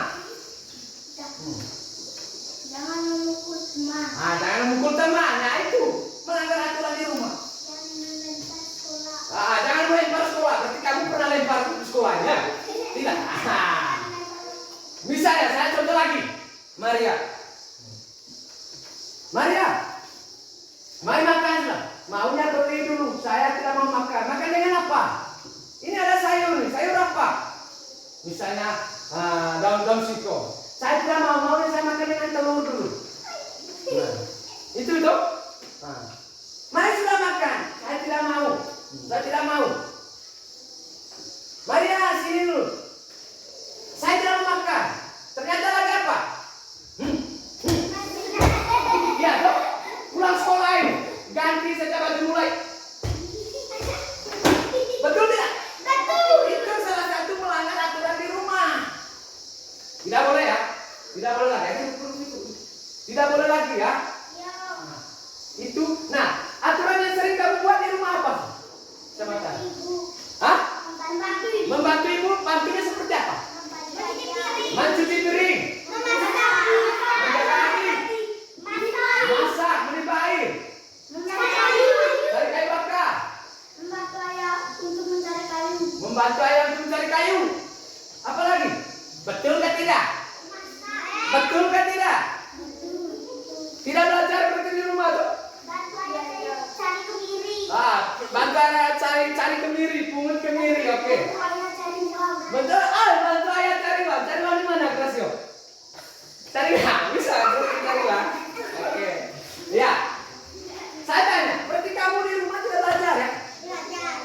Jangan memukul teman. Jangan memukul teman. Nah itu melanggar aturan di rumah. Jangan melempar sekolah. Berarti kamu pernah lempar sekolahnya? Tidak. Misalnya saya contoh lagi. Maria, mari makan lah. Maunya beli dulu. Saya tidak mau makan. Makan dengan apa? Ini ada sayur nih. Sayur apa? Misalnya daun siko. Saya tidak mau. Maunya saya makan dengan telur dulu. Itu toh. Mari sudah makan. Saya tidak mau. Saya tidak mau. Maria sini dulu. Saya tidak mau makan. Ternyata lagi apa? Ya toh. Pulang sekolah ini. Ganti saja baju mulai. Betul tidak? Betul. Itu salah satu melanggar aturan di rumah. Tidak boleh ya. Tidak boleh lagi. Tidak boleh lagi ya. Itu. Nah, aturan yang sering kamu buat di rumah apa? Sama saya. Membantu ibu. Bantunya seperti apa? Mencuci piring. Menjaga adik. Masak. Menimba air. Cari kayu bakar. Membantu ayah untuk mencari kayu. Membantu ayah untuk mencari kayu. Apa lagi? Betul kan tidak? Betul kan tidak? Tidak belajar berarti di rumah tuh. Bantu ayah cari kemiri. Bantu ayah cari kemiri, pungut kemiri, oke. Bantu ayah cari uang. Betul. Bantu ayah cari uang. Cari uang di mana, Grasio? Cari uang, bisa cari uang. Oke. Ya. Saya tanya, berarti kamu di rumah tidak belajar ya? Belajar.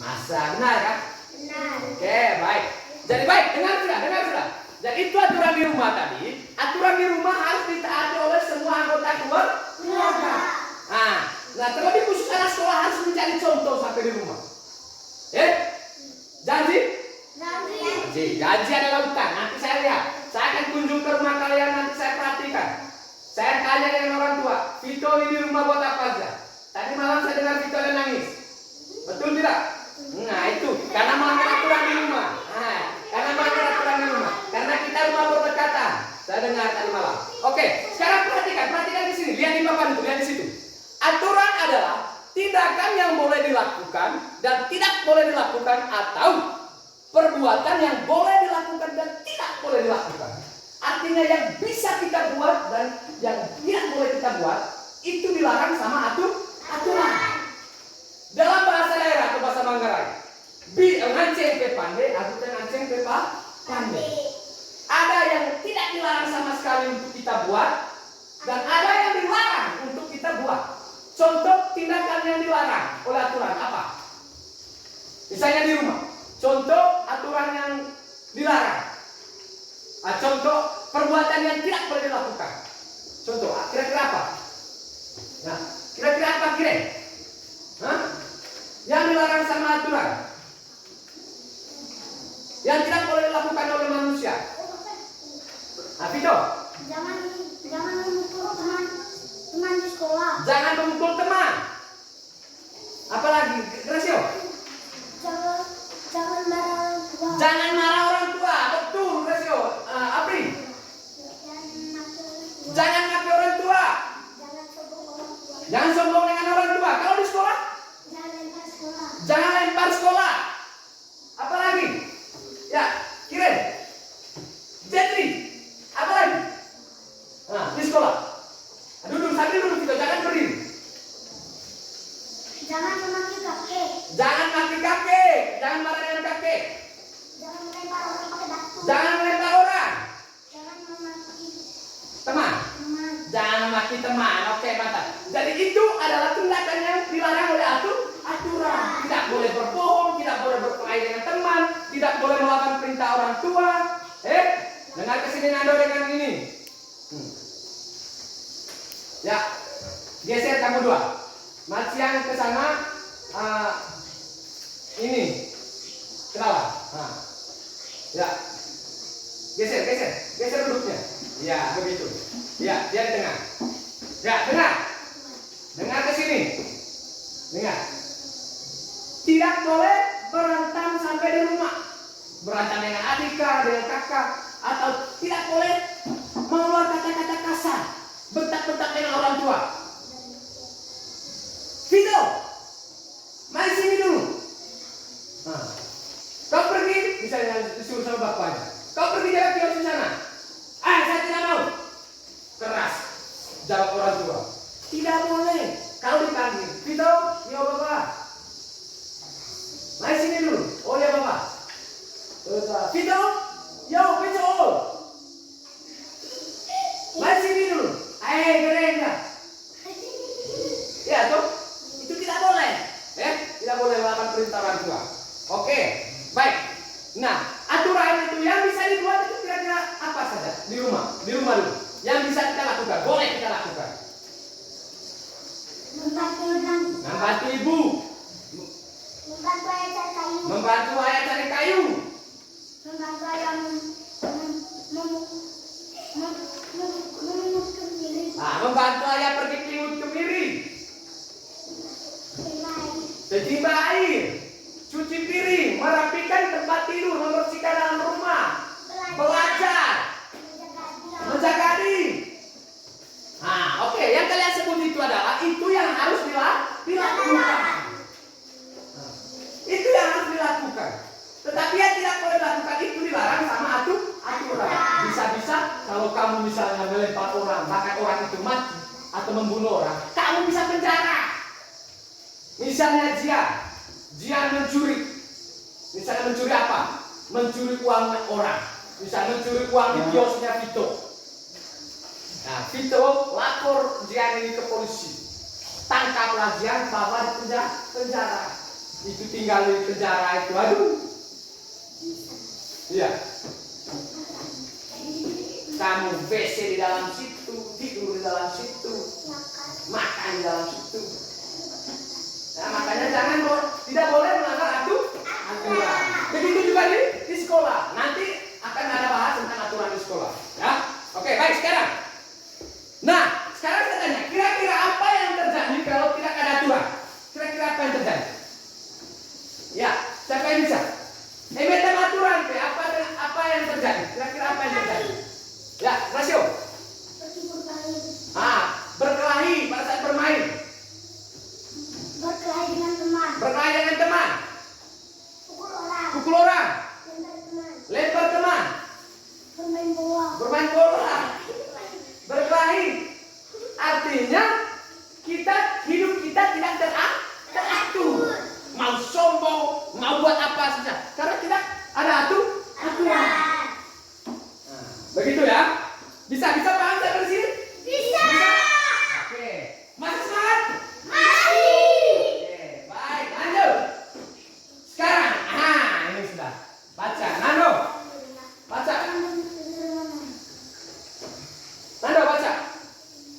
Masa benar kan? Benar. Oke, baik. Jadi baik, dengar sudah. Jadi itu aturan di rumah tadi. Aturan di rumah harus ditaati oleh semua anggota keluarga. Nah, terlebih khusus anak sekolah harus menjadi contoh sampai di rumah. Janji? Janji adalah utang. Nanti saya lihat. Saya akan kunjung ke rumah kalian, nanti saya perhatikan. Saya tanya dengan orang tua, Vito ini di rumah buat apa aja? Tadi malam saya dengar Vito ada nangis. Betul tidak? Nah itu, karena melanggar aturan di rumah. Karena kita rumah berdekatan. Saya dengar tadi malam. Oke, sekarang perhatikan di sini. Lihat di papan itu, lihat di situ. Aturan adalah tindakan yang boleh dilakukan dan tidak boleh dilakukan, atau perbuatan yang boleh dilakukan dan tidak boleh dilakukan. Artinya yang bisa kita buat dan yang tidak boleh kita buat itu dilarang sama aturan. Dalam bahasa daerah atau bahasa Manggarai, nganceng pe pandai atau nganceng pe pandai. Ada yang tidak dilarang sama sekali untuk kita buat dan ada yang dilarang untuk kita buat. Contoh tindakan yang dilarang oleh aturan apa? Misalnya di rumah. Contoh aturan yang dilarang. Contoh perbuatan yang tidak boleh dilakukan. Contoh, kira-kira apa? Nah, kira-kira apa Yang dilarang sama aturan. Yang tidak boleh dilakukan oleh manusia. jangan memukul teman. Apalagi, Rasio? Jangan marah orang tua. Jangan marah orang tua. Betul, Rasio. Apri? Jangan maki orang tua. Jangan sombong orang tua. Jangan sombong dengan orang tua. Kalau di sekolah? Jangan lempar sekolah. Jangan lempar sekolah. Apalagi? Ya, Kiren. Jetri. Apalagi? Nah, di sekolah. Duduk, sambil duduk kita. Jangan berdiri. Jangan memaki kakek. Jangan maki kakek. Jangan marah dengan kakek. Jangan melempar orang pakai batu. Jangan melempar orang. Jangan memaki Teman. teman. Jangan memaki teman. Oke, mantap. Jadi itu adalah tindakan yang dilarang oleh aturan. Tidak boleh berbohong, tidak boleh berkelahi dengan teman, tidak boleh melakukan perintah orang tua. Dengar kesini Nando dengan ini. Ya, geser kamu dua. Marcian ke sana. Ini ke bawah. Ya, geser duduknya. Ya, begitu. Ya, dia di tengah. Ya, dengar ke sini. Dengar. Tidak boleh berantem sampai di rumah. Berantem dengan adik, dengan kakak, atau tidak boleh mengeluarkan kata-kata kasar, bentak-bentak dengan orang tua. Vito, mari sini dulu. Kau pergi, misalnya disuruh sama bapaknya. Kau pergi jaga kios di sana. Saya tidak mau. Keras, jawab orang tua. Tidak boleh. Kalau dipanggil, Vito, yo bapak. Mari sini dulu. Oh ya bapak. Terus Vito, yo Vito. Mari sini dulu. Keren ya. Ya toh, itu tidak boleh. Tidak boleh melakukan perintah orang tua. Oke, baik. Nah, aturan itu yang bisa dibuat itu kira-kira apa saja di rumah dulu. Yang bisa kita lakukan, boleh kita lakukan. Membantu ibu. Membantu ayah cari kayu. Membantu ayah Membantu ayah pergi kemiri. Menimba air. Cuci piring, merapikan tempat tidur, membersihkan dalam rumah, belajar, menjaga diri. Oke, yang kalian sebut itu adalah itu yang harus dilakukan. Itu yang harus dilakukan. Tetapi yang tidak boleh dilakukan itu dilarang sama aturan. Bisa-bisa kalau kamu misalnya melempar orang, bahkan orang itu mati atau membunuh orang, kamu bisa penjara. Misalnya Jian mencuri. Misalnya mencuri apa? Mencuri uang orang. Misalnya mencuri uang di kiosnya Vito. Nah, Vito lapor Jian ini ke polisi. Tangkaplah Jian, bawa di penjara. Itu tinggal di penjara itu. Aduh. Iya. Kamu WC di dalam situ, tidur di dalam situ, makan di dalam situ. Nah, makanya tidak boleh melanggar aturan. Begitu juga di sekolah. Nanti akan ada bahas tentang aturan di sekolah. Ya, oke, baik sekarang. Nah, sekarang saya tanya, kira-kira apa yang terjadi kalau tidak ada aturan? Kira-kira apa yang terjadi? Ya, siapa yang bisa? Memegang aturan, apa yang terjadi? Kira-kira apa yang terjadi? Ya, Rasio. Berkelahi pada saat bermain. Berkelahi dengan teman. Pukul orang. Lempar teman. Bermain bola. Berkelahi. Artinya hidup kita tidak teratur. Mau sombong, mau buat apa saja. Karena tidak ada aturan. Begitu ya. Bisa paham sampai di sini? Bisa. Oke. Masih semangat? Masih. Oke, baik. Lanjut. Sekarang, ini sudah. Baca, Nando. Baca. Nando baca.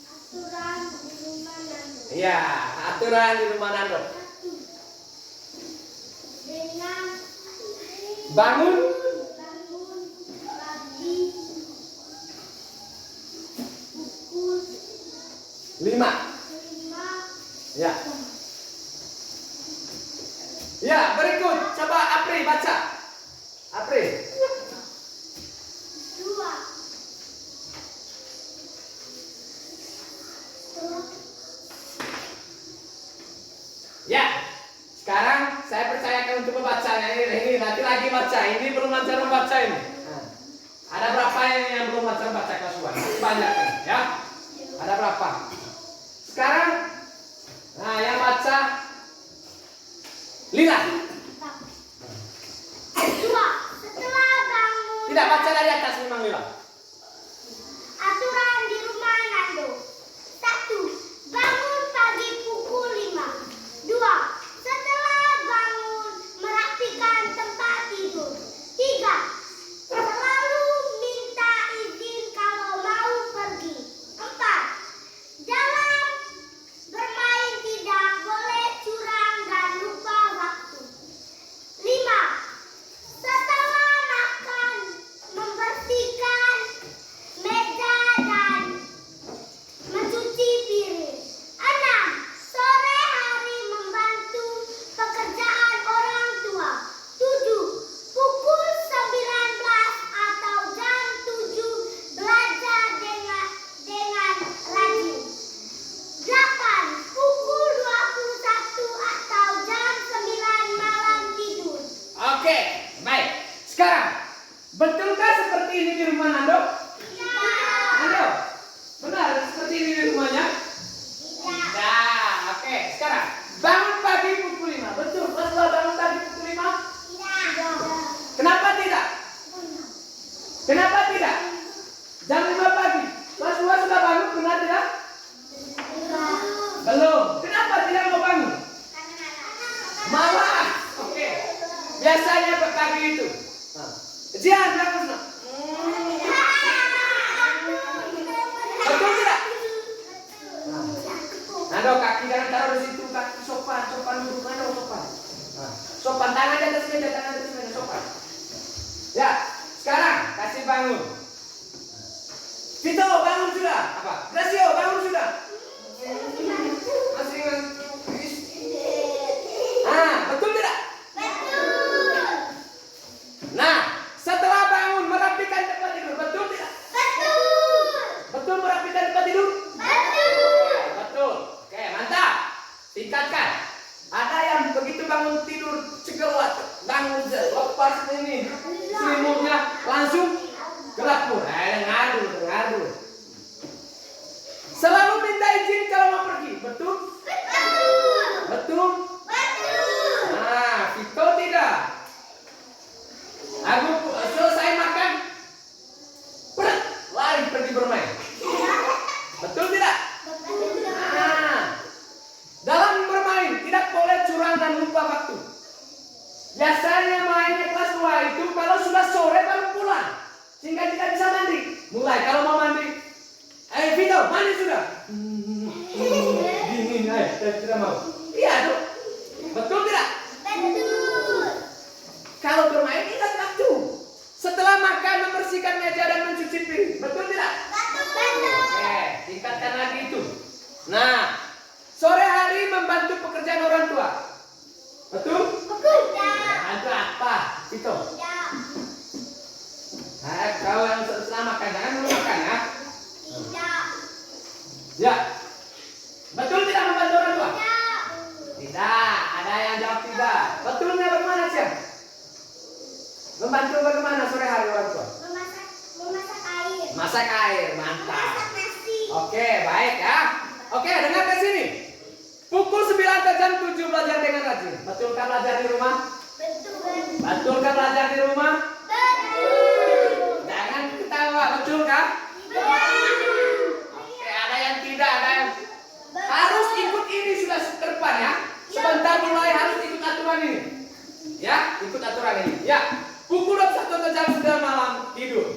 Aturan di rumah Nando. Iya, aturan di rumah Nando. Dengan Bangun pagi pukul 5. 5 Ya. Ya, berikut coba Apri baca. Apri. 2. Ya. Sekarang saya percayakan untuk membacanya. Ini nanti lagi baca. Ini belum lancar membaca ini. Nah, ada berapa yang belum lancar baca kelas 1? Banyak kan, ya. Ada berapa? Sekarang, nah yang baca Lila. 2. Setelah bangun. Tidak baca dari atas memang Lila. Aturan di rumah Nando. 1. Bangun pagi pukul 5. 2. Setelah bangun merapikan tempat tidur. 3. Selalu minta izin kalau mau pergi. 4. Dalam bermain tidak boleh curang dan lupa waktu. 5. Setelah makan membersihkan meja dan mencuci piring. 6. Sore hari membantu pekerjaan orang tua. 7. Pukul 19 atau jam 7 belajar dengan rajin. 8. Pukul 21 atau jam 9 malam tidur. Oke, baik. Sekarang, betulkah seperti ini di rumah Nando? Nando, benar seperti ini di rumahnya? Tidak. Oke, sekarang bangun pagi pukul 5. Betul, setelah bangun pagi pukul 5? Kenapa tidak? Kenapa tidak? Jam 5 pagi. Kelas 2 sudah bangun, benar tidak? Belum. Kenapa tidak mau bangun? Malas. Oke. Biasanya pagi itu. Jian, bangun. Betul tidak? Nando, kaki jangan taruh di situ, kaki sopan duduk, Nando sopan. Sopan, tangan di atas meja, sopan. Ya, sekarang kasih bangun. Vito, bangun sudah. Apa? Gracio, bangun sudah. Masih ngantuk. Betul tidak? Nah, setelah bangun merapikan tempat tidur, betul tidak? Betul merapikan tempat tidur? Betul. Oke, mantap. Tingkatkan. Ada yang begitu bangun tidur cegelak, bangun lepas ini selimutnya langsung ke dapur. Dengar dulu. Selalu minta izin kalau mau pergi, betul? Betul. Nah, Vito tidak. Aku selesai makan, lari pergi bermain. Betul tidak? Dalam bermain tidak boleh curang dan lupa waktu. Biasanya mainnya kelas 2 itu kalau sudah sore baru pulang, sehingga tidak bisa mandi. Mulai kalau mau mandi, Vito mandi sudah. Dingin, tidak mau. Iya tuh, betul tidak? Kalau bermain ingat waktu. Setelah makan membersihkan meja dan mencuci piring, betul tidak? Oke, tingkatkan lagi itu. Nah, sore hari membantu pekerjaan orang tua. Betul? Bantu apa? Itu. Kau yang setelah makan, jangan dulu makan ya. Ya. Betul tidak membantu orang tua? Tidak. Ada yang jawab tidak. Betulnya bagaimana sih? Membantu bagaimana sore hari orang tua? Memasak air. Masak air, mantap. Memasak nasi. Oke, baik ya. Oke, dengar ke sini. Pukul 9 ke jam 7 belajar dengan rajin. Betulkah belajar di rumah? Betul. Betulkah belajar di rumah? Betul. Jangan ketawa, betulkah? Oke, ada yang tidak, ada yang harus ikut ini sudah seterpan ya. Sebentar mulai harus ikut aturan ini. Ya, ikut aturan ini. Ya, pukul 21 jam sudah malam tidur.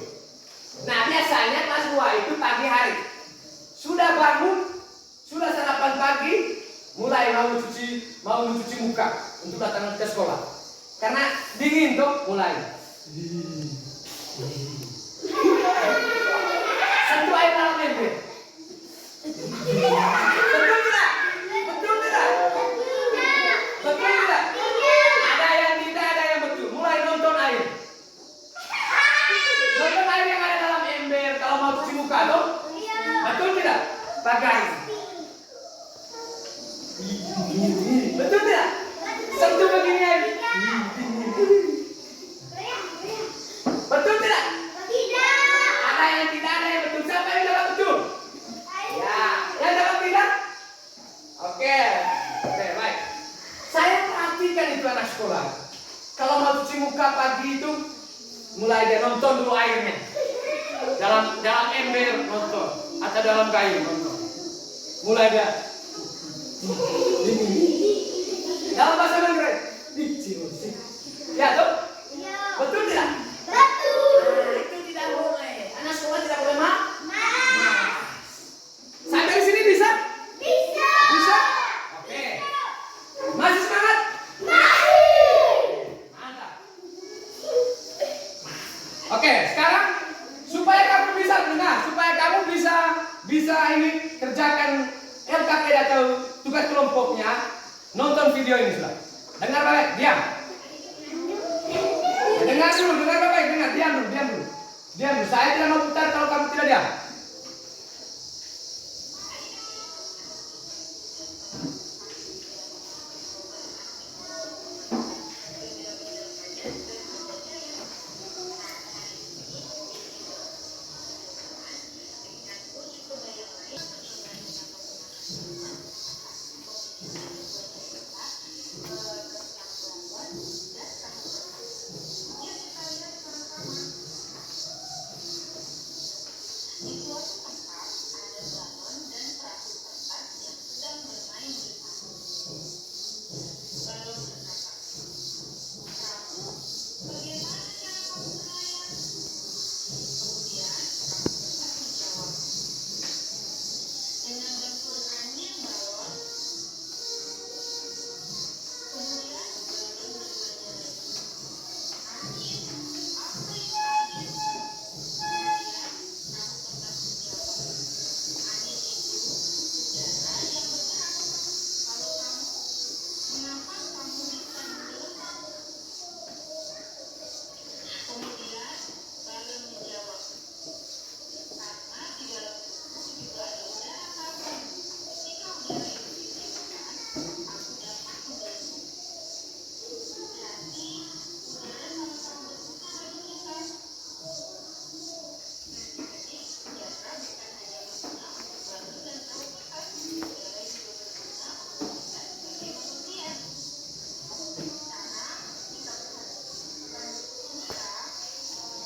Nah, biasanya kelas 2 itu pagi hari. Sudah bangun, sudah sarapan pagi, mulai mau mencuci muka untuk datang ke sekolah. Karena dingin tuh, mulai. Sentuh air dalam ember. Betul tidak? Betul tidak? Betul tidak? Sentuh beginian. Betul tidak? Tidak. Ada yang tidak, ada yang betul. Siapa yang jawab betul? Ya, yang jawab tidak? Oke, baik. Saya perhatikan itu anak sekolah. Kalau mau cuci muka pagi itu, mulai dia nonton dulu airnya. Dalam ember nonton atau dalam kayu nonton. Mulai dia. Dalam bahasa Inggris. Ya tuh? Iya. Betul tidak? Betul. Itu tidak boleh. Anak sekolah tidak boleh mak. Mas. Sampai di sini bisa? Bisa. Bisa? Oke. Masih semangat? Masih. Mantap. Oke, sekarang supaya kamu bisa dengar, supaya kamu bisa ini kerjakan LKP atau tugas kelompoknya, nonton video ini sudah. Dengar baik, diam. Dengar dulu baik, dengar, diam dulu. Diam dulu. Saya tidak mau putar kalau kamu tidak diam.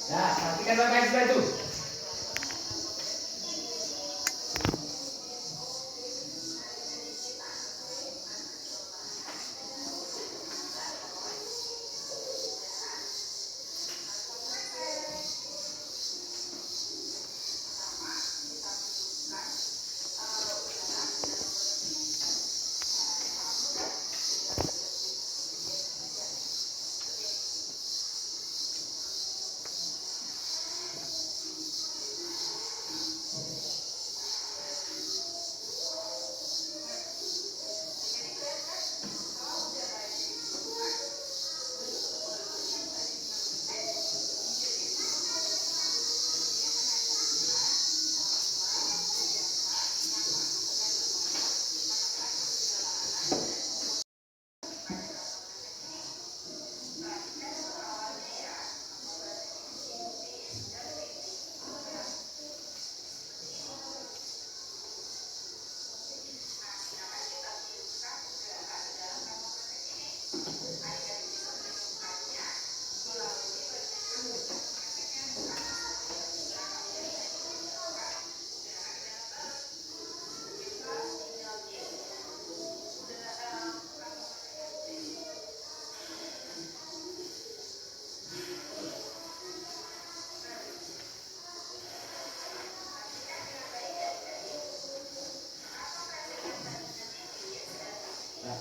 Ya, perhatikan baik-baik sudah itu.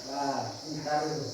Nah, sebentar dulu.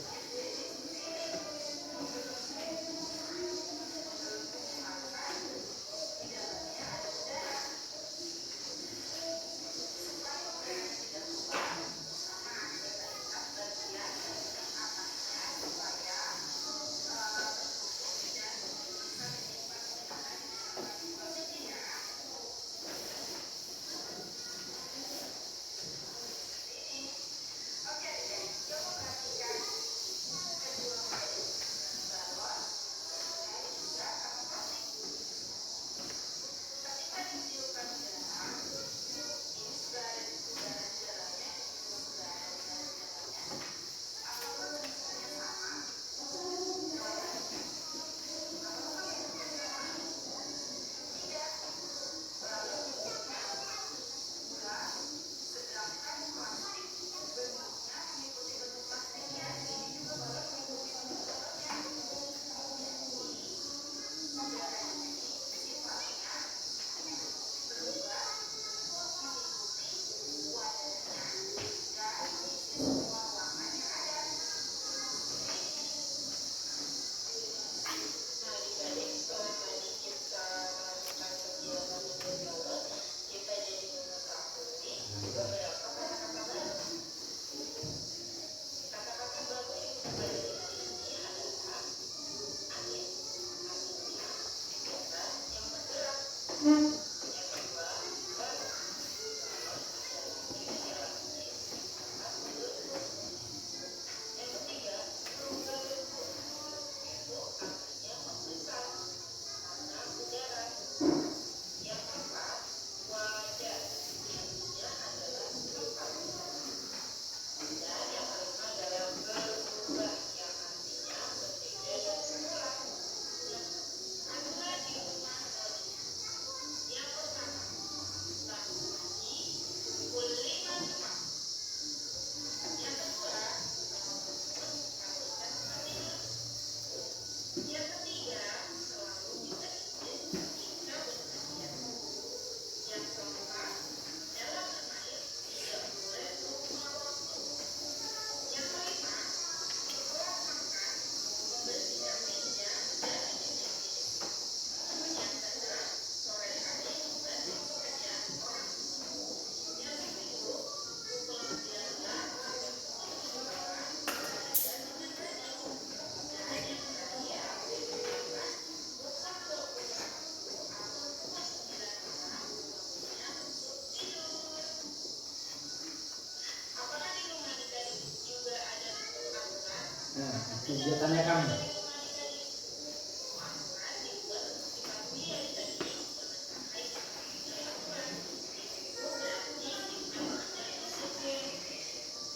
Nah, itu kegiatannya kamu.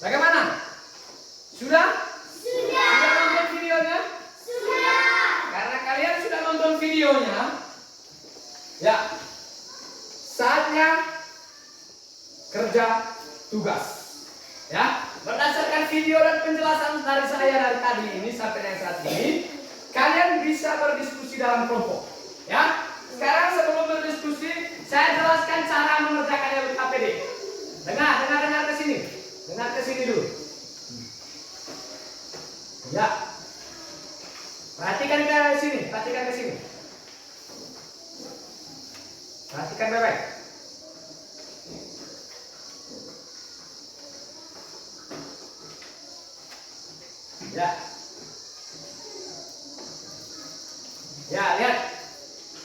Bagaimana? Sudah? Sudah nonton videonya? Sudah. Karena kalian sudah nonton videonya, ya, saatnya kerja tugas. Ya, berdasarkan video dan penjelasan dari saya dari tadi ini sampai yang saat ini, kalian bisa berdiskusi dalam kelompok. Ya, sekarang sebelum berdiskusi, saya jelaskan cara mengerjakan LKPD. Dengar ke sini. Dengar ke sini dulu. Ya. Perhatikan ke sini, perhatikan ke sini. Perhatikan baik-baik. Ya. Ya, lihat.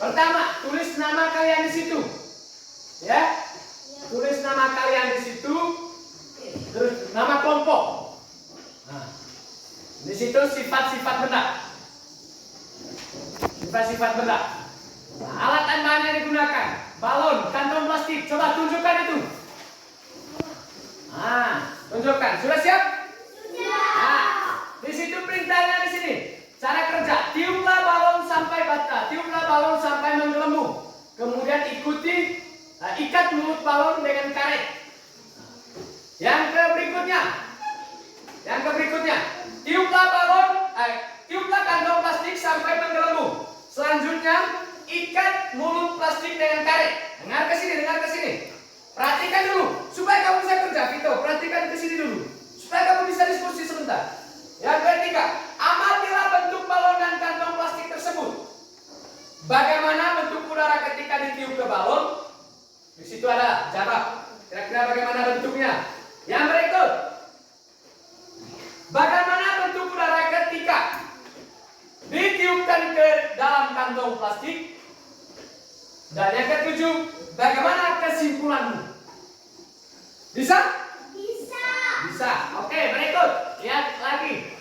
Pertama, tulis nama kalian di situ. Ya. Tulis nama kalian di situ. Terus nama kelompok. Nah, di situ sifat-sifat benda. Sifat-sifat benda. Nah, alat dan bahan yang digunakan. Balon, kantong plastik. Coba tunjukkan itu. Nah, tunjukkan. Sudah siap? Sudah. Nah, di situ perintahnya di sini. Cara kerja. Tiuplah balon sampai bata. Tiuplah balon sampai menggelembung. Kemudian ikuti, ikat mulut balon dengan karet. Yang berikutnya, tiuplah balon, tiuplah kantong plastik sampai menggelembung. Selanjutnya, ikat mulut plastik dengan karet. Dengar ke sini. Perhatikan dulu, supaya kamu bisa kerja, Vito. Perhatikan ke sini dulu, supaya kamu bisa diskusi sebentar. Yang ketiga, amatilah bentuk balon dan kantong plastik tersebut. Bagaimana bentuk udara ketika ditiup ke balon? Di situ ada jarak. Kira-kira bagaimana bentuknya? Yang berikut, bagaimana bentuk udara ketika ditiupkan ke dalam kantong plastik? Dan yang ketujuh, bagaimana kesimpulanmu? Bisa? Bisa. Oke, berikut. Lihat lagi.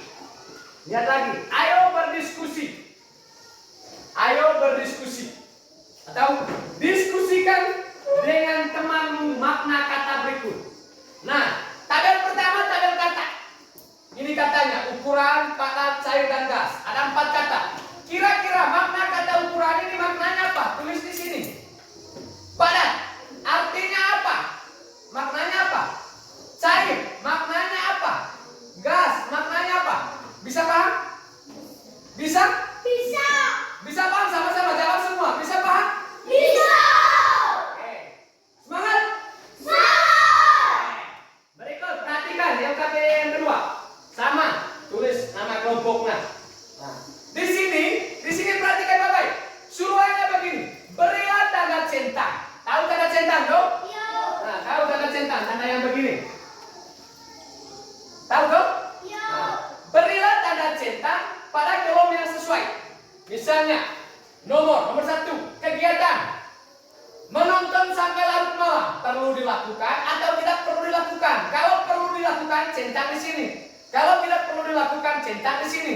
Ayo berdiskusi. Atau diskusikan dengan temanmu makna kata berikut. Nah, tabel pertama tabel kata. Ini katanya ukuran, padat, sayur dan gas. Ada 4 kata. Kira-kira makna kata ukuran ini maknanya apa? Tulis di sini. Padat, artinya apa? Maknanya apa? Cair, maknanya apa? Gas, maknanya apa? Bisa paham? Bisa? Bisa. Bisa paham? Sama-sama jawab semua. Bisa paham? Bisa. Oke. Semangat? Berikut, perhatikan LKPD yang kedua. Sama, tulis nama kelompoknya. Nah, di sini perhatikan baik-baik. Suruhannya begini. Berilah tanda centang. Tahu tanda centang, dong? Iya. Nah, tahu tanda centang, tanda yang begini. Tahu, dong? Iya. Nah, berilah tanda centang pada kolom yang sesuai. Misalnya, nomor 1, kegiatan. Menonton sampai larut malam perlu dilakukan atau tidak perlu dilakukan? Kalau perlu dilakukan, centang di sini. Kalau tidak perlu dilakukan, centang di sini.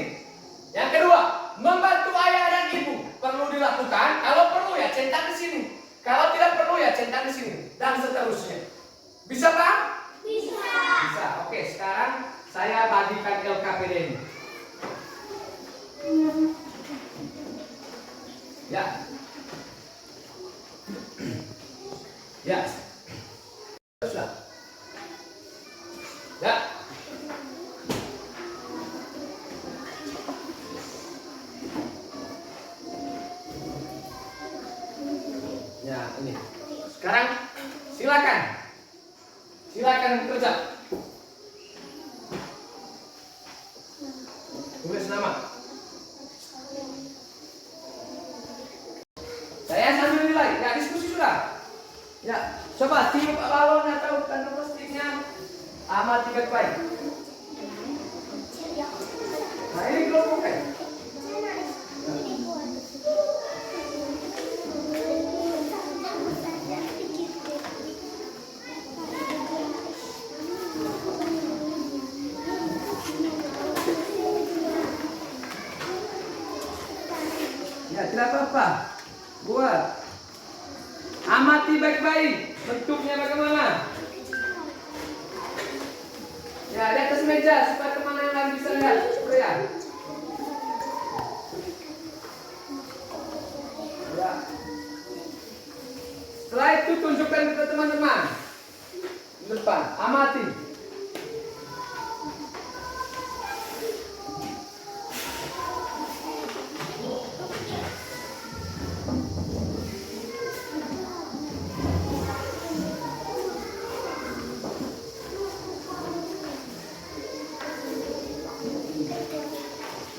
Yang kedua, membantu ayah dan ibu perlu dilakukan. Kalau perlu ya centang di sini. Kalau tidak perlu ya centang di sini dan seterusnya. Bisa Pak? Bisa. Bisa. Oke, sekarang saya bagikan LKPD ini. Ya. Ya. Sudah. Ya. Ya, ini. Sekarang silakan kerja. Tulis nama. Saya sambil nilai. Ya, diskusi sudah. Ya, coba tiup balon atau kantong plastiknya. Amati baik-baik. Nah, ini kelompoknya. Sudah. Buat. Amati baik-baik. Bentuknya bagaimana? Ya, di atas meja supaya teman yang lain bisa lihat. Ya. Ya. Setelah itu tunjukkan ke teman-teman. Depan, amati.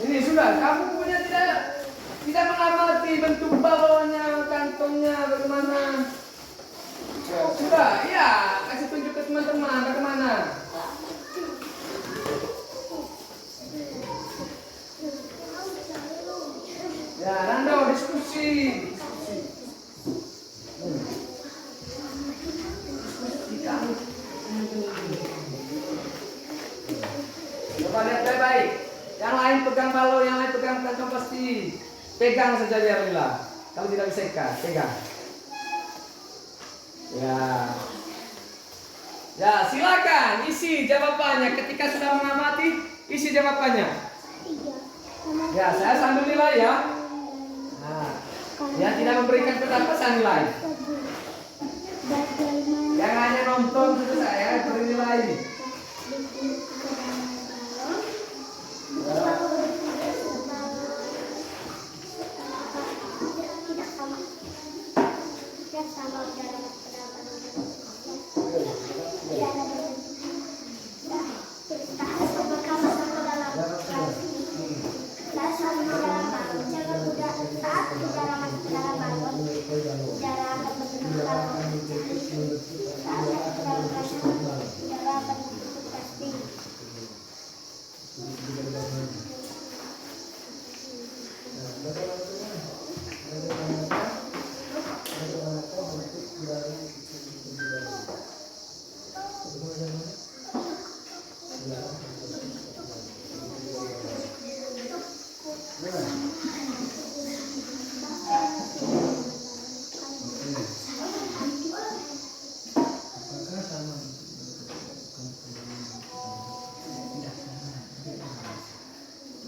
Ini sudah, kamu punya tidak mengamati bentuk balonnya, kantongnya bagaimana? Sudah, ya, kasih tunjuk ke teman-teman bagaimana. Ya, Rando diskusi. Coba lihat baik-baik. Yang lain pegang balon, yang lain pegang kantong pasti. Pegang saja biar lila. Kalau tidak bisa ikat, pegang. Ya. Ya, silakan isi jawabannya. Ketika sudah mengamati, isi jawabannya. Ya, saya sambil nilai ya. Nah, ya tidak memberikan ketatasan nilai. Yang hanya nonton itu saya beri nilai.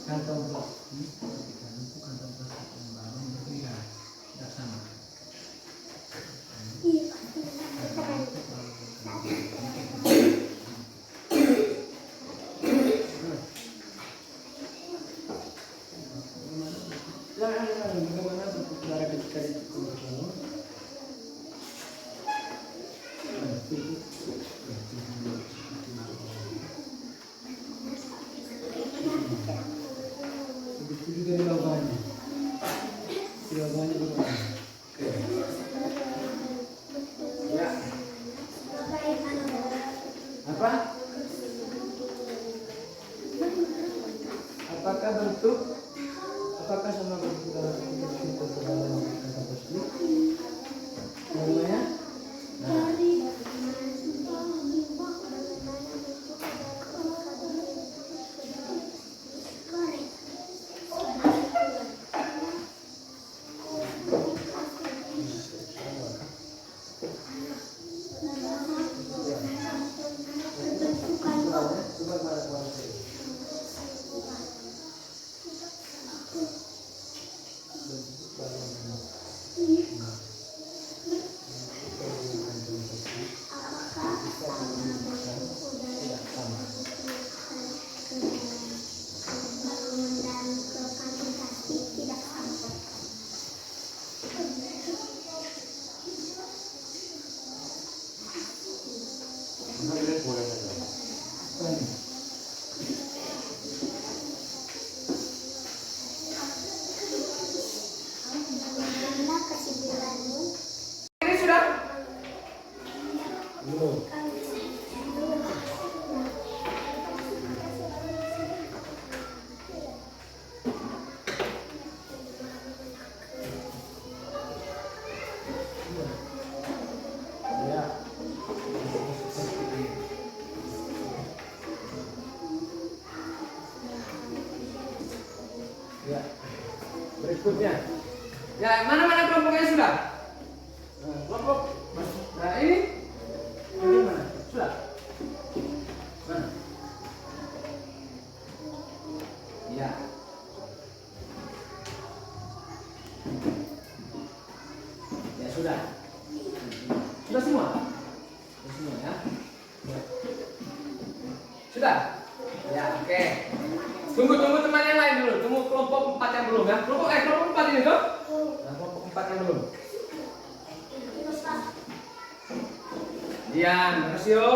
Kantong plastik itu kantong plastik yang balon berbeda, tidak sama. Bagaimana bentuk udara ketika ditutup? Begitu juga jawabannya. Jawabannya bagaimana? Ya. Apa? Apakah bentuk? Apakah sama bentuk kita dalam kata plastik? Namanya? Nah. Ini sudah? Belum. Ya. Ya. Berikutnya. Ya, mana kelompoknya sudah? Kelompok. Nah, ini mana? Sudah. Mana? Ya. Ya sudah. Sudah semua? Sudah semua ya? Ya. Sudah? Ya, oke. Tunggu teman yang lain dulu. Tunggu kelompok 4 yang belum ya. Kelompok 4 ini tuh. Nah, kelompok 4 yang belum. Diam, Rasio.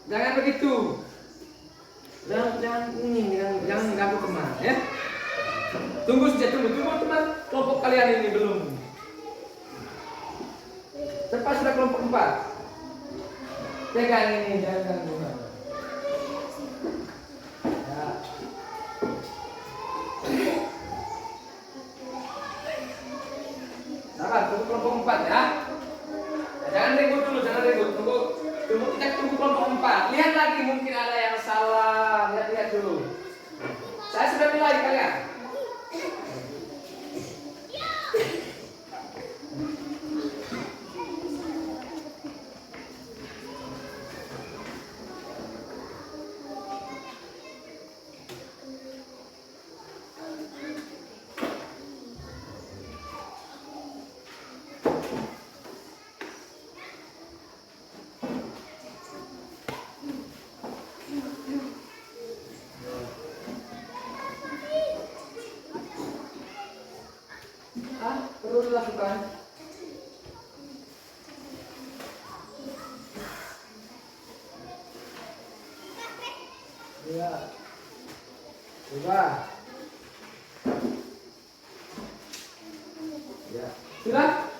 Jangan begitu. Jangan ganggu teman ya. Tunggu teman kelompok kalian ini belum. Cepat sudah kelompok 4. Pegang ini, jangan ganggu. Ya. Sabar, tunggu kelompok 4 ya. Jangan ribut dulu, Tunggu kita tunggu kelompok 4. Lihat lagi mungkin ada yang salah. Lihat dulu. Saya sudah nilai kalian. Perlu dilakukan. Ya. Sudah. Ya. Sudah?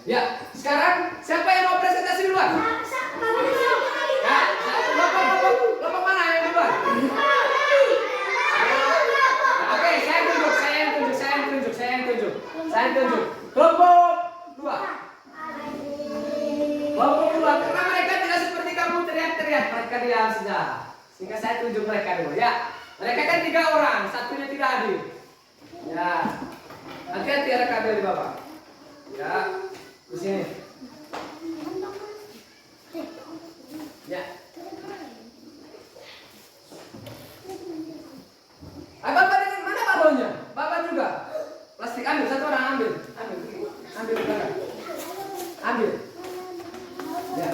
Ya, sekarang siapa yang mau presentasi duluan? Ya, kelompok mana yang duluan? Oke, saya tunjuk. Kelompok 2. Kelompok 2, karena mereka tidak seperti kamu teriak-teriak, mereka diam saja. Sehingga saya tunjuk mereka dulu ya. Mereka kan 3 orang, satunya tidak hadir. Ya. Hati-hati ada kabel di bawah. Ya. Di sini. Ya. Bapak dengan mana balonnya? Bapak juga. Plastik ambil, satu orang ambil. Ambil belakang. Ambil. Ya.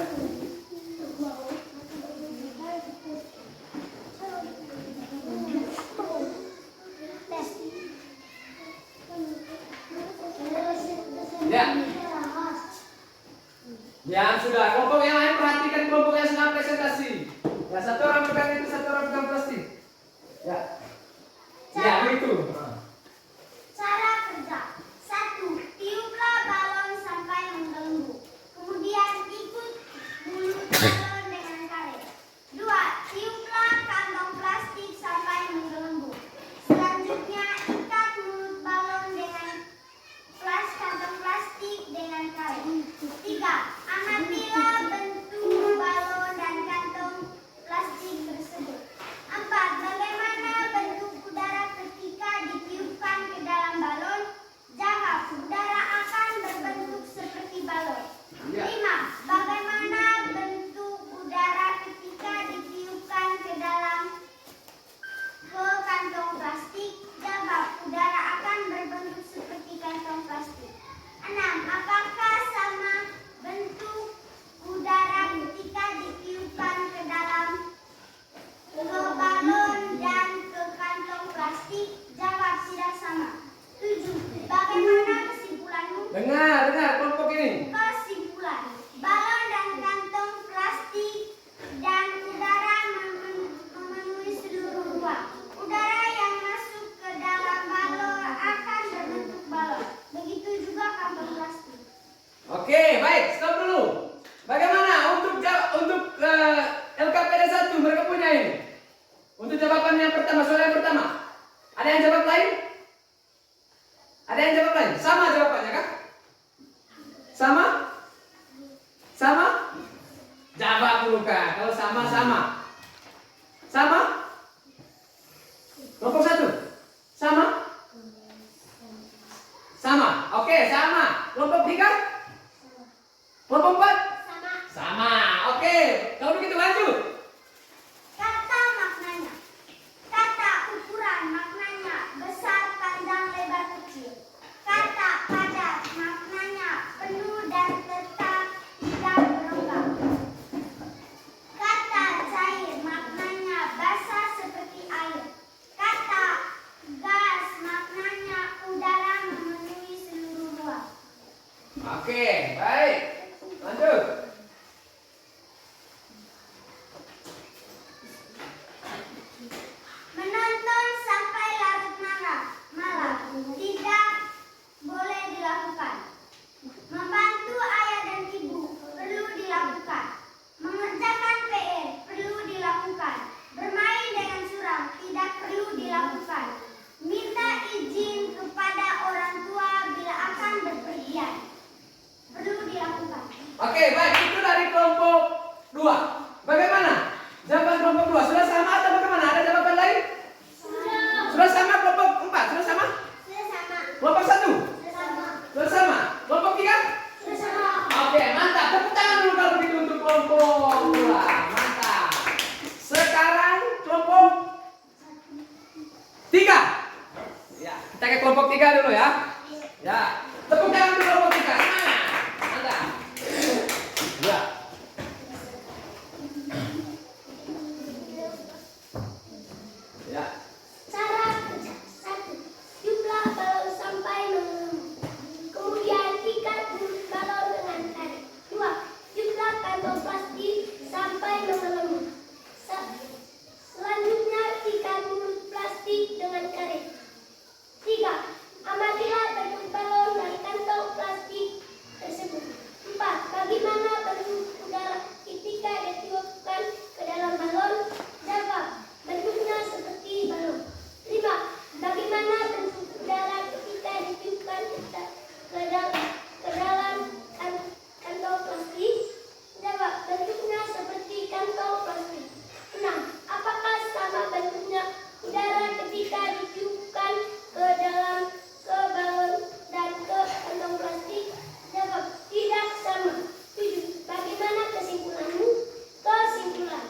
Ya. Ya sudah. Kelompok yang lain perhatikan kelompok yang sedang presentasi. Ya, satu orang pegang itu, satu orang pegang plastik. Ya. Ya, begitu. Cara kerja. 1. Tiuplah balon sampai menggelembung. Kemudian ikut mulut balon dengan karet. 2. Tiuplah kantong plastik sampai menggelembung. Selanjutnya ikat mulut balon dengan kantong plastik dengan karet. 3. Amatilah bentuk balon dan kantong plastik tersebut. 4. Bagaimana bentuk udara ketika ditiupkan ke dalam balon? Jawab, udara akan berbentuk seperti balon. 5. Bagaimana bentuk udara ketika ditiupkan ke kantong plastik? Jawab, udara akan berbentuk seperti kantong plastik. 6. Apakah sama bentuk udara ketika ditiupkan ke balon dan ke kantong plastik? Jawab, tidak sama. 7. Bagaimana kesimpulanmu? Dengar kelompok ini. Kesimpulan, balon dan kantong plastik dan udara memenuhi seluruh ruang. Udara yang masuk ke dalam balon akan berbentuk balon. Begitu juga kantong plastik. Oke, baik, stop dulu. Bagaimana untuk LKPD 1 mereka punya ini? Untuk jawaban yang pertama, soal yang pertama. Ada yang jawab lain? Ada yang jawab lain? Sama jawabannya kan? Sama? Sama? Jawab dulu kan. Kalau sama. Sama? baik. Lanjut. Menonton sampai larut malam tidak boleh dilakukan. Membantu ayah dan ibu perlu dilakukan. Mengerjakan PR perlu dilakukan. Bermain dengan suram tidak perlu dilakukan. Minta izin kepada orang tua bila akan berpergian perlu dilakukan. Oke, baik. Itu dari kelompok 2. Bagaimana? Jawaban kelompok 2 sudah sama atau bagaimana? Ada jawaban lain? Sudah sama kelompok 4? Sudah sama? Sudah sama. Kelompok 1? Sudah sama. Sudah sama. Kelompok 3? Sudah sama. Oke, mantap. Tepuk tangan dulu kalau begitu untuk kelompok 2. Mantap. Sekarang kelompok 3. Ya, kita ke kelompok 3 dulu ya. Ya, tepuk tangan untuk kelompok 3. Semangat. Mantap. Ya. Ya. Cara kerja 1. Jumlah balon sampai mengeluh. Kemudian ikat mulut balon dengan tarik. 2. Jumlah kantong plastik sampai mengeluh. Selanjutnya ikat mulut plastik dengan karet. 3. Amatilah bentuk balon dan kantong plastik tersebut. 4. Bagaimana bentuk udara ketika ditiupkan ke dalam balon? Jawab. Bentuknya seperti balon. 5. Bagaimana bentuk udara ketika ditiupkan ke dalam kantong plastik? Jawab. Bentuknya seperti kantong plastik. 6. Apakah sama bentuknya udara ketika ditiupkan ke balon dan ke kantong plastik? Jawab. Tidak sama. 7. Bagaimana kesimpulanmu? Kesimpulan.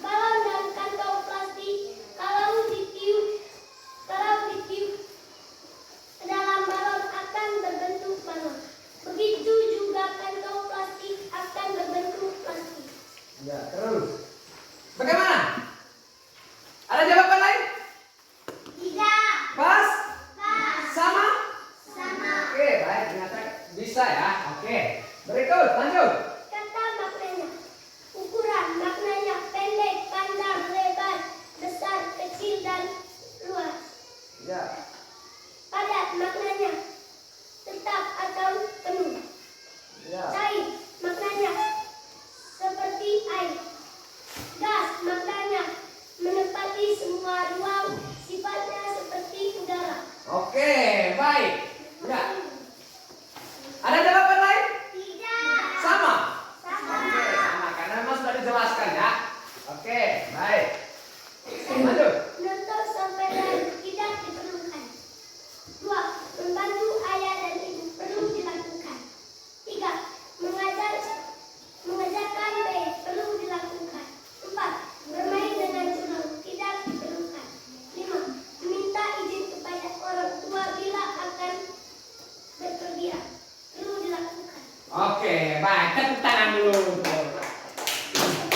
Balon dan kantong plastik kalau ditiup ke dalam balon akan berbentuk balon. Begitu juga kantong plastik akan berbentuk plastik. Ya, terus. Bagaimana? Ada jawaban lain? Tidak. Pas? Pas. Sama? Sama. Oke, baik. Ternyata bisa ya. Oke. Berikut, lanjut. Kata maknanya. Ukuran maknanya pendek, panjang, lebar, besar, kecil, dan luas. Ya. Padat maknanya tetap atau penuh. Ya. Cair maknanya seperti air. Gas maknanya menempati semua ruang, sifatnya seperti udara. Oke, baik. Ya. Ada jawaban lain? Tidak. Sama? Sama. Oke, sama. Karena memang sudah dijelaskan ya. Oke, baik. Lanjut. Menonton sampai larut tidak diperlukan. 2. Membantu ayah dan ibu perlu dilakukan. 3. Mengajarkan baik perlu dilakukan. 4. Bermain dengan curang tidak diperlukan. 5. Meminta izin kepada orang tua bila akan berpergian perlu dilakukan. Oke, baik. Tepuk tangan dulu.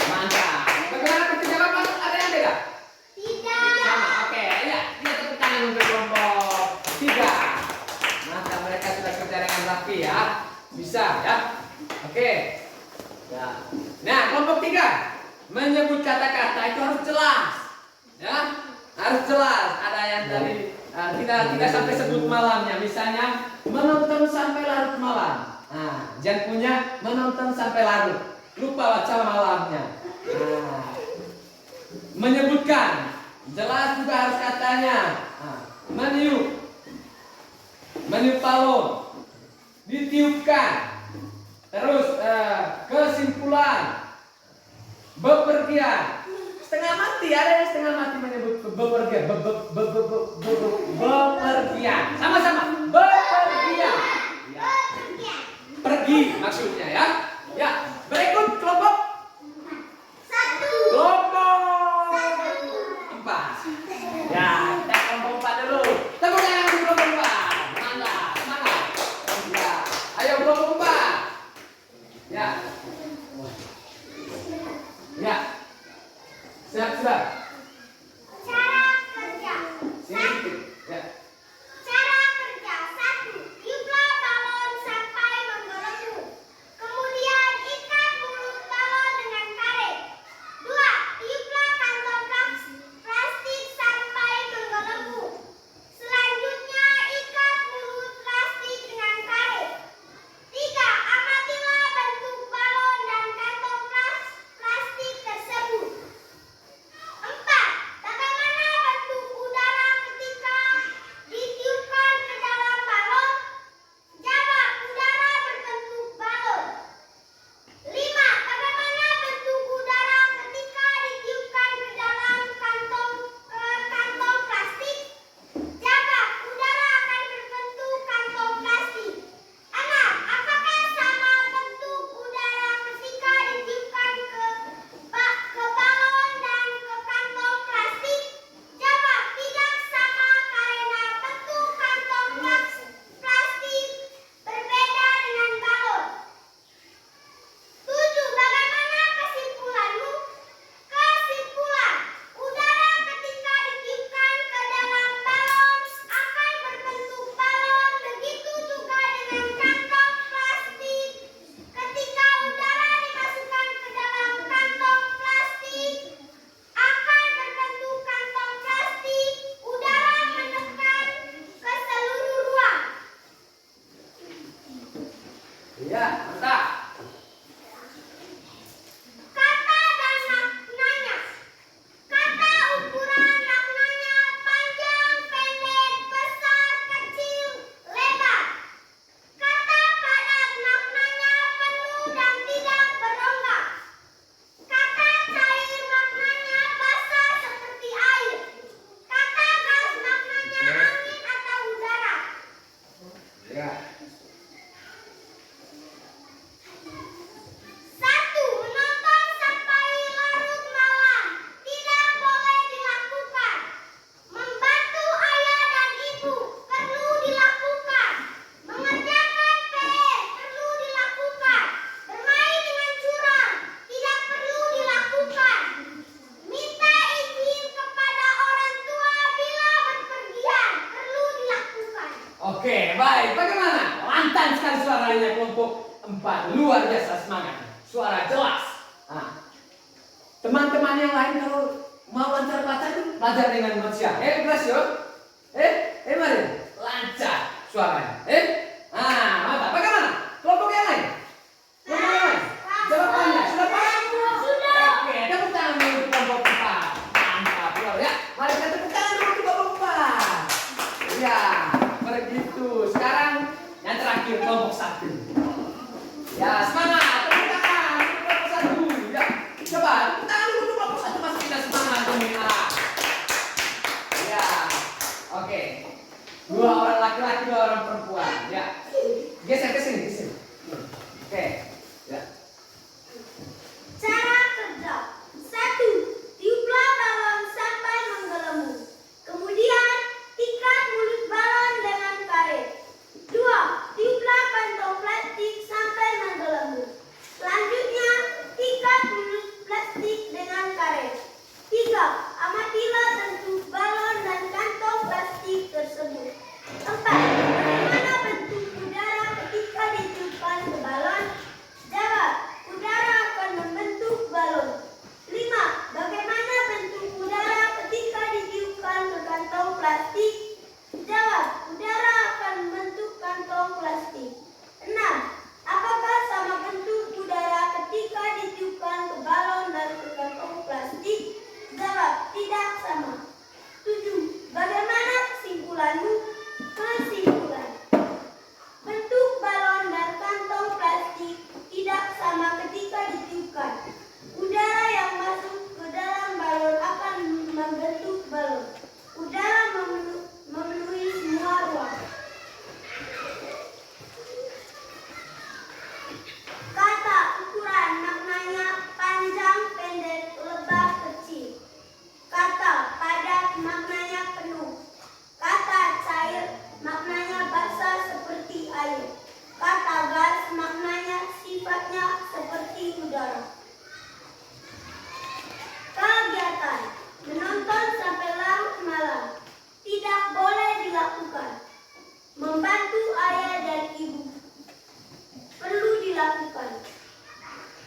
Mantap. Bagaimana kita jawab? Ada yang beda? Tidak. Sama. Oke, ya. Kita tepuk tangan untuk kelompok 3. Mantap, mereka sudah kerja dengan rapi ya. Bisa ya. Oke. Ya. Nah, kelompok 3 menyebut kata-kata itu harus jelas. Ya. Harus jelas. Ada yang tadi tidak sampai sebut malamnya. Misalnya menonton sampai larut malam. Nah, jangan punya menonton sampai larut. Lupa baca malamnya. Nah, menyebutkan jelas juga harus katanya. Nah, meniup balon, ditiupkan. Terus kesimpulan, bepergian. Setengah mati, ada yang setengah mati menyebut bepergian. Bepergian. Sama-sama. Bepergian. Ya. Pergi maksudnya ya. Ya. Berikut kelompok 1. kelompok 4. Ya, kita kelompok 4 dulu. Tepuk tangan untuk kelompok 4. Mantap, semangat. Ya, ayo kelompok 4. Ya. Ya. Siap sudah. Cara kerja. Sini sedikit. Ya. Cara kerja 1. Tiuplah balon sampai menggelombang. Mata. Kata dan maknanya. Kata ukuran maknanya panjang, pendek, besar, kecil, lebar. Kata padat maknanya penuh dan tidak berongga. Kata cair maknanya basah seperti air. Kata gas maknanya angin atau udara. Ya. Satu, menonton sampai larut malam tidak boleh dilakukan. Membantu ayah dan ibu perlu dilakukan. Mengerjakan PR perlu dilakukan. Bermain dengan curang tidak perlu dilakukan. Minta izin kepada orang tua bila berpergian perlu dilakukan. Oke, baik. Bagaimana? Lantang sekali suaranya kelompok 4. Luar biasa semangat. Suara jelas. Nah, teman-teman yang lain kalau mau lancar baca itu belajar dengan manusia. Glasio. Mari. Lancar suaranya. Mantap. Bagaimana? Kelompok yang lain? Kelompok yang lain? Jawabannya sudah paham? Sudah. Oke, tepuk tangan dulu untuk kelompok 4. Mantap. Ya, mari kita tepuk tangan dulu untuk kelompok 4. Ya, begitu. Sekarang yang terakhir kelompok 1. Ya, semangat. Tepuk tangan untuk kelompok 1. Ya, coba tepuk tangan dulu untuk kelompok 1. Masih kita semangat demi A. Ya, oke. 2 orang laki-laki, 2 orang perempuan. Ya, geser ke sini, ke sini. Oke, ya. Cara kerja. 1. Tiuplah balon sampai menggelembung. Kemudian ikat mulut balon dengan karet. 2. Tiuplah kantong plastik sampai menggelembung. Selanjutnya ikat mulut plastik dengan karet. 3. Amatilah bentuk balon dan kantong plastik tersebut. 4. Bagaimana bentuk udara ketika ditiupkan ke balon? Jawab. Udara akan membentuk balon. 5. Bagaimana bentuk udara ketika ditiupkan ke kantong plastik? Jawab. Udara akan membentuk kantong plastik. 6. Apakah sama bentuk udara ketika ditiupkan ke balon dan ke kantong plastik? Jawab. Tidak sama. 7. Bagaimana kesimpulanmu? Kesimpulan. Bentuk balon dan kantong plastik tidak sama ketika ditiupkan. Udara yang masuk ke dalam balon akan membentuk balon. Udara memenuhi semua ruang. Kata ukuran maknanya panjang, pendek, lebar, kecil. Kata padat maknanya penuh. Kata cair maknanya basah seperti air. Kata gas maknanya sifatnya seperti udara. Kegiatan menonton sampai larut malam tidak boleh dilakukan. Membantu ayah dan ibu perlu dilakukan.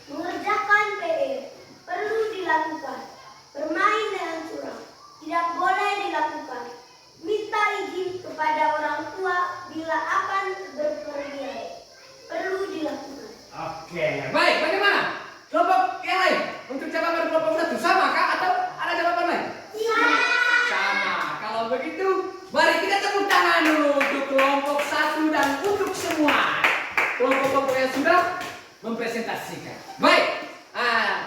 Mengerjakan PR perlu dilakukan. Bermain dengan curang tidak boleh dilakukan. Minta izin kepada orang tua bila akan berpergian perlu dilakukan. Oke, baik. Bagaimana? Kelompok yang lain untuk jawaban kelompok 1 sama kah atau ada jawaban lain? Sama. Kalau begitu, mari kita tepuk tangan dulu untuk kelompok 1 dan untuk semua kelompok-kelompok yang sudah mempresentasikan. Baik.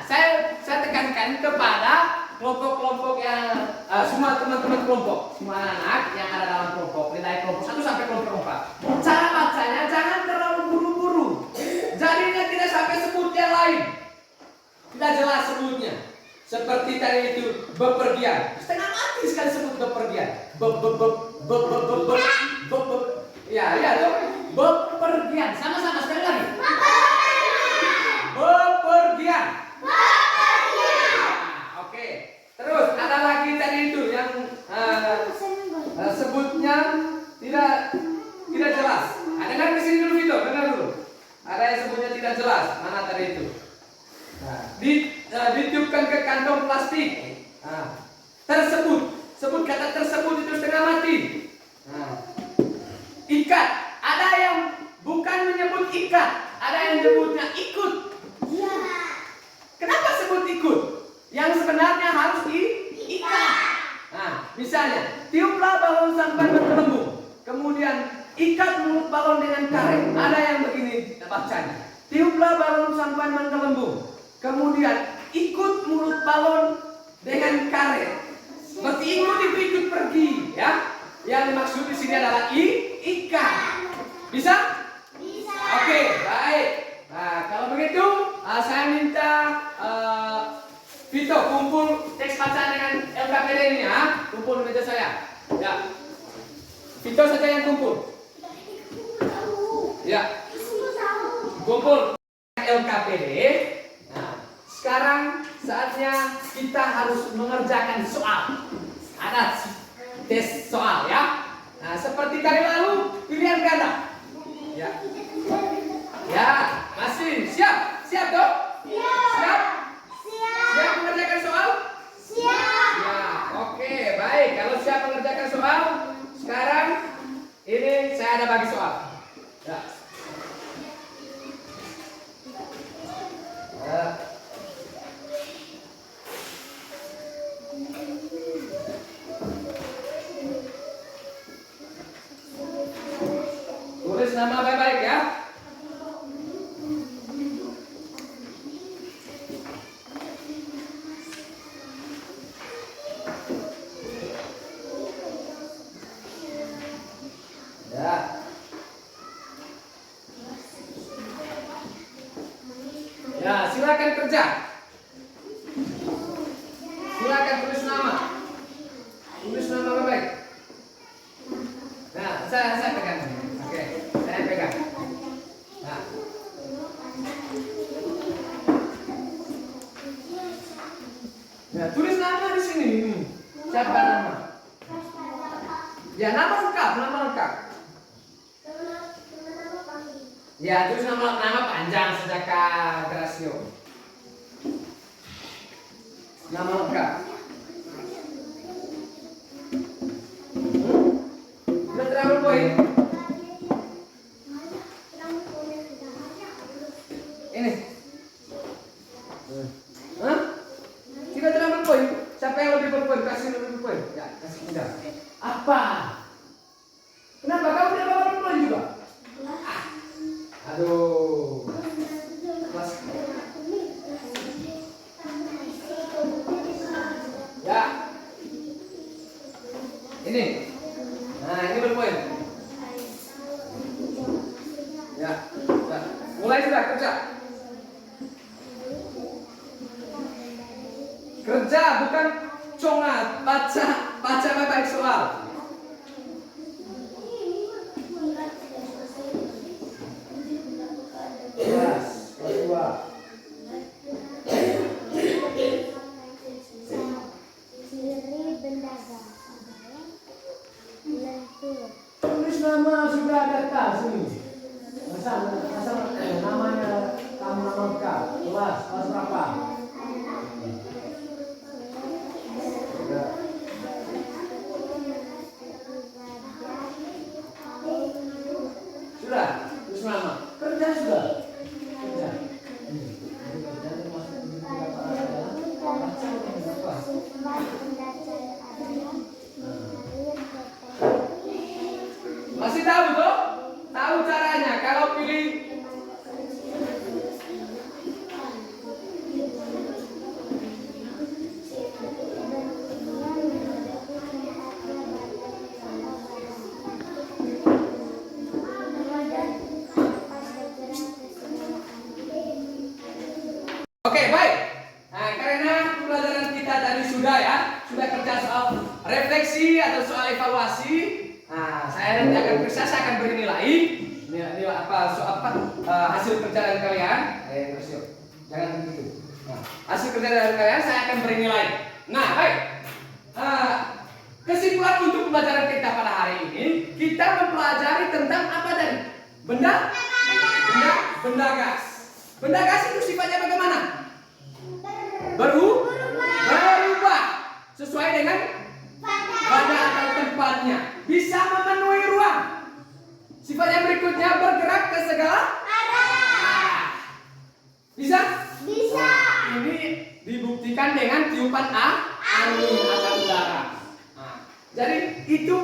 Saya tekankan kepada kelompok-kelompok yang semua teman-teman kelompok, semua anak yang ada dalam kelompok, nilai kelompok 1 sampai kelompok 4. Cara bacanya jangan terlalu buru-buru. Jadinya tidak sampai sebut yang lain. Tidak jelas sebutnya. Seperti tadi itu bepergian. Setengah mati sekali sebut bepergian. Ya, bepergian. Sama-sama sekali lagi. Bepergian. Oke. Terus ada lagi tadi itu yang sebutnya tidak jelas. Dengar di sini dulu Vito, dengar dulu. Ada yang sebutnya tidak jelas. Mana tadi itu? Ditiupkan ke kantong plastik. Sebut kata tersebut itu setengah mati. Ikat. Ada yang bukan menyebut ikat. ada yang sebutnya ikut. Iya. Kenapa sebut ikut? Yang sebenarnya harus diikat. Nah, misalnya, tiuplah balon sampai bergelembung. Kemudian ikat mulut balon dengan karet. Ada yang begini bacanya. Tiuplah balon sampai menggelembung. Kemudian ikut mulut balon dengan karet. Berarti ikut itu ikut pergi, ya. Yang dimaksud di sini adalah ikat. Bisa? Bisa. Oke, baik. Nah, kalau begitu, saya minta Vito kumpul teks bacaan dengan LKPD ini, ya. Kumpul di meja saya. Ya. Vito saja yang kumpul. Ya. Kumpul LKPD. Nah, sekarang saatnya kita harus mengerjakan soal. Ada tes soal, ya. Nah, seperti kali lalu, pilihan ganda. Ya. Ya, masih siap? Siap, Dok? Siap? Siap mengerjakan soal? Siap. Ya, oke, baik. Kalau siap mengerjakan soal, sekarang ini saya ada bagi soal. Ya. Tulis nama baik-baik, ya. Ya. Ya, silakan kerja. Silakan tulis nama. Tulis nama baik. Nah, saya pegang. Oke, saya pegang. Nah. Ya, tulis nama di sini. Siapa nama? Ya, nama lengkap, nama lengkap. Ya, terus nama panjang sejak Gracio. Nama lengkap. Sudah terlalu poin. Ini. Hah? Tidak terlalu poin. Siapa yang lebih berpoin? Kasih lebih berpoin. Ya, kasih mudah. Apa? Kenapa kamu tidak mau berpoin juga? Aduh. Kelas. Ya. Ini. Nah, ini berpoin. Ya. Ya. Mulai sudah kerja. Kerja bukan congat, baca baik-baik soal. Yes, kedua. Tulis nama sudah ada tas ini. Asal namanya kamu nama lengkap. Kelas berapa? Ya. Sudah, terus nama. Kerja sudah. Kerja. Masih tahu toh? Tahu caranya kalau pilih. Oke, baik. Nah, karena pelajaran kita tadi sudah kerja soal refleksi atau soal evaluasi. Nah, saya nanti akan beri nilai hasil kerja dari kalian. Jangan begitu. Nah, hasil kerja dari kalian saya akan beri nilai. Nah, baik. Kesimpulan untuk pembelajaran kita pada hari ini, kita mempelajari tentang apa tadi? Benda gas. Benda gas itu sifatnya bagaimana? Berubah sesuai dengan pada atau tempatnya. Bisa memenuhi ruang. Sifat yang berikutnya bergerak ke segala arah. dibuktikan dengan tiupan angin atau udara. Nah, jadi itu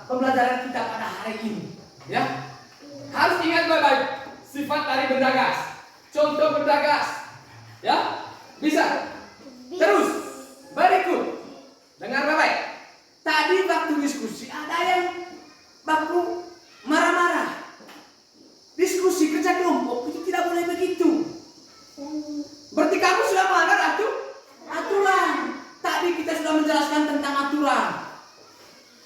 pembelajaran kita pada hari ini, ya. Harus ingat baik-baik sifat dari benda gas. Contoh benda gas, ya. Bisa. Terus berikut, dengar baik-baik. Tadi waktu diskusi ada yang baku marah-marah. Diskusi kerja kelompok itu tidak boleh begitu. Berarti kamu sudah melanggar aturan. Tadi kita sudah menjelaskan tentang aturan.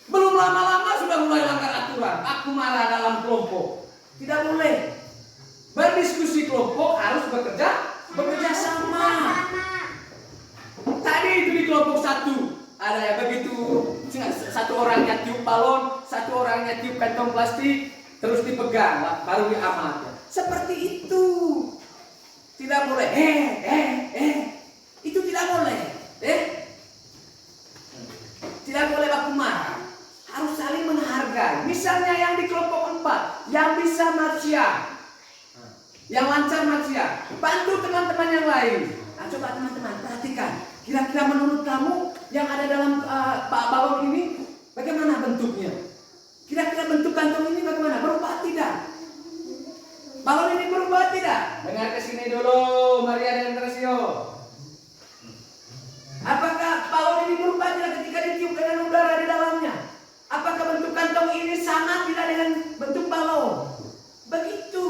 Belum lama-lama sudah mulai langgar aturan. Aku marah dalam kelompok. Tidak boleh. Berdiskusi kelompok harus bekerja sama. Tadi itu di kelompok satu ada yang begitu, satu orangnya tiup balon, satu orangnya tiup kantong plastik, terus dipegang, baru diamat. Seperti itu. Tidak boleh. Itu tidak boleh. Tidak boleh baku marah. Harus saling menghargai. Misalnya yang di kelompok 4, yang bisa marcia, yang lancar marcia, bantu teman-teman yang lain. Nah, coba teman-teman perhatikan. Kira-kira menurut kamu yang ada dalam balon ini bagaimana bentuknya? Kira-kira bentuk kantong ini bagaimana? Berubah tidak? Balon ini berubah tidak? Dengar ke sini dulu, Maria dan Teresio. Apakah balon ini berubah tidak ketika ditiup dengan udara di dalamnya? Apakah bentuk kantong ini sama tidak dengan bentuk balon? Begitu.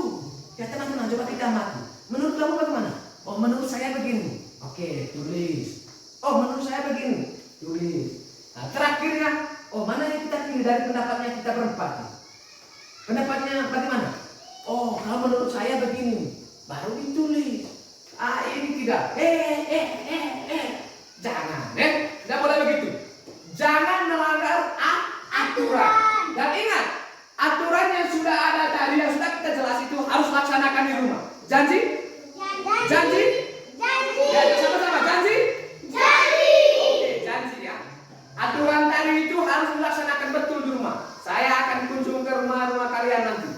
Ya teman-teman, coba kita amati. Menurut kamu bagaimana? Oh, menurut saya begini. Oke, tulis. Oh, menurut saya begini. Tulis. Nah, terakhirnya, oh mana yang kita pilih dari pendapatnya kita berempat? Pendapatnya bagaimana? Oh, kalau menurut saya begini. Baru ditulis. Ini tidak. Jangan, tidak boleh begitu. Jangan melanggar aturan. Dan ingat, aturan yang sudah ada tadi, yang sudah kita jelas itu harus laksanakan di rumah. Janji? Janji? Ya, sama-sama janji? Oke, janji ya. Aturan tadi itu harus dilaksanakan betul di rumah. Saya akan kunjung ke rumah-rumah kalian nanti.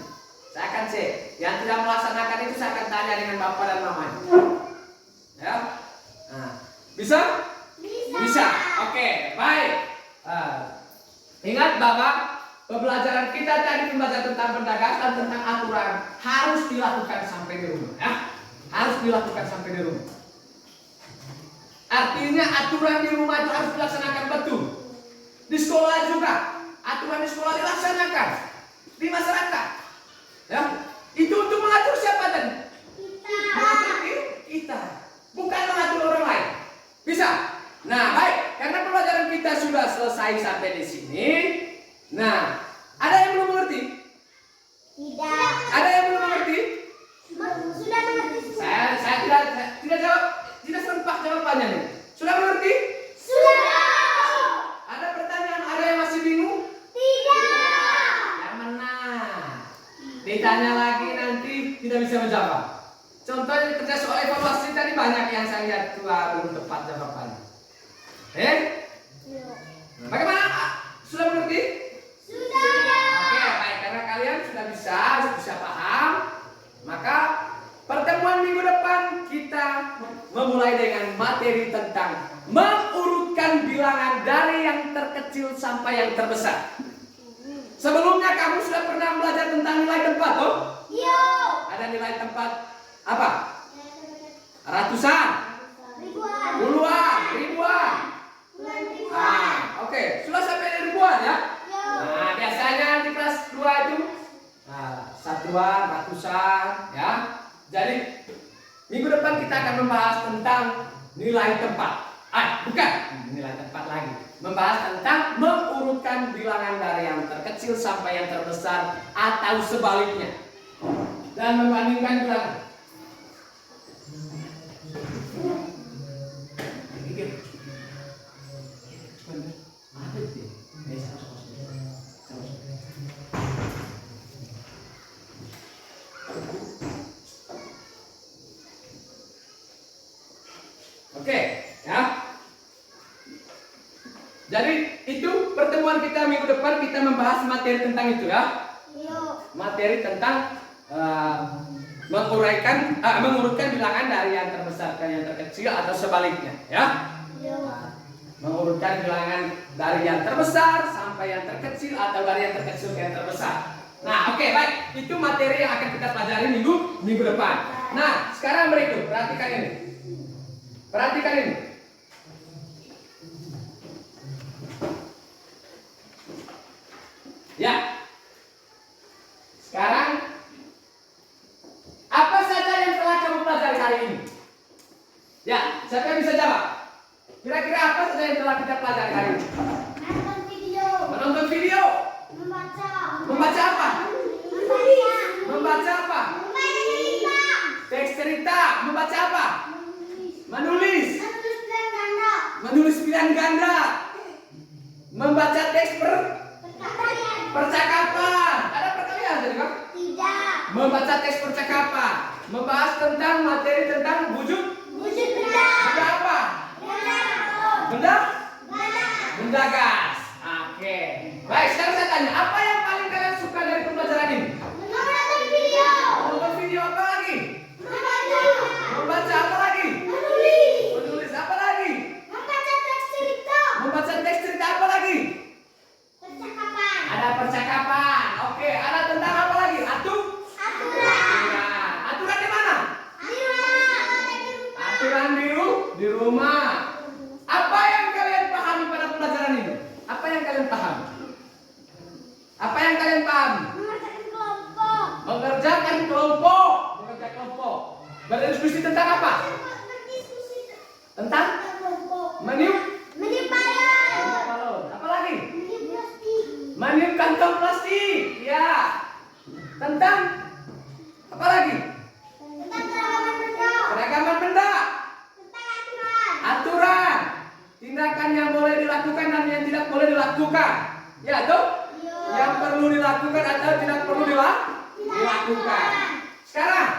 Saya akan cek. Yang tidak melaksanakan itu saya akan tanya dengan bapak dan mamanya. Ya? Nah, bisa? Bisa. Oke, baik. Ingat bapak, pembelajaran kita tadi pembelajaran tentang pendagasan, tentang aturan harus dilakukan sampai di rumah. Ya? Harus dilakukan sampai di rumah. Artinya aturan di rumah itu harus dilaksanakan betul. Di sekolah juga, aturan di sekolah dilaksanakan. Di masyarakat. Ya, itu untuk mengatur siapa tadi? Mengatur kita. Bukan mengatur orang lain. Bisa? Nah, baik. Karena pembelajaran kita sudah selesai sampai di sini. Nah, ada yang belum mengerti? Tidak. Ada yang belum mengerti? Sudah mengerti. Saya tidak jawab, tidak serempak jawabannya nih. Sudah mengerti? Sudah. Ada pertanyaan, ada yang masih bingung? Tidak. Yang mana? Ditanya lagi nanti tidak bisa menjawab. Contohnya kerja soal evaluasi tadi banyak yang saya lihat belum tepat jawabannya. Bagaimana? Sudah mengerti? Sudah. Oke, baik. Karena kalian sudah bisa paham, maka pertemuan minggu depan kita memulai dengan materi tentang mengurutkan bilangan dari yang terkecil sampai yang terbesar. Sebelumnya kamu sudah pernah belajar tentang nilai tempat, toh? Yo. Ada nilai tempat apa? Ratusan, puluhan, ribuan. Oke. Sudah sampai ribuan ya? Nah, biasanya di kelas 2 itu satuan, ratusan, ya. Jadi minggu depan kita akan membahas tentang nilai tempat. Bukan nilai tempat lagi. Membahas tentang mengurutkan bilangan dari yang terkecil sampai yang terbesar atau sebaliknya. Dan membandingkan bilangan. Oke, ya. Jadi itu pertemuan kita minggu depan kita membahas materi tentang itu ya. Materi tentang mengurutkan bilangan dari yang terbesar ke yang terkecil atau sebaliknya, ya. Mengurutkan bilangan dari yang terbesar sampai yang terkecil atau dari yang terkecil ke yang terbesar. Nah, oke, baik. Itu materi yang akan kita pelajari minggu depan. Nah, sekarang berikut, perhatikan ini. Perhatikan ini. Ya. Sekarang apa saja yang telah kamu pelajari hari ini? Ya, siapa yang bisa jawab? Kira-kira apa saja yang telah kita pelajari hari ini? Menonton video. Menonton video. Membaca. Membaca apa? Membaca. Membaca apa? Membaca cerita. Teks cerita. Membaca apa? Menulis. Menulis pilihan ganda. Menulis pilihan ganda. Membaca teks Perkalian. percakapan. Ada perkalian tadi, Pak? Tidak. Membaca teks percakapan. Membahas tentang materi tentang wujud. Wujud benda. Benda apa? Benda. Benda? Benda. Benda gas. Oke. Baik, sekarang saya tanya, apa yang paling kalian suka dari pembelajaran ini? Menonton video. Menonton video apa lagi? Membaca. Membaca apa lagi? Menulis. Menulis apa lagi? Membaca teks cerita. Membaca teks cerita apa lagi? Percakapan. Ada percakapan. Oke, ada tentang apa lagi? Aturan. Aturan di mana? Aturan. Aturan di rumah. Apa yang kalian pahami pada pelajaran ini? Apa yang kalian pahami? Apa yang kalian pahami? Mengerjakan kelompok. Mengerjakan kelompok. Mengerjakan kelompok. Berdiskusi tentang apa? Berdiskusi Tentang kelompok. meniup Meniup balon. balon. Apa lagi? Meniup plastik. Meniup kantong plastik. Ya. Tentang apa lagi? Tentang keragaman benda. Keragaman benda. Tentang aturan. Aturan. Tindakan yang boleh dilakukan dan yang tidak boleh dilakukan. Ya, tuh. Yang perlu dilakukan atau tidak perlu dilakukan. Sekarang,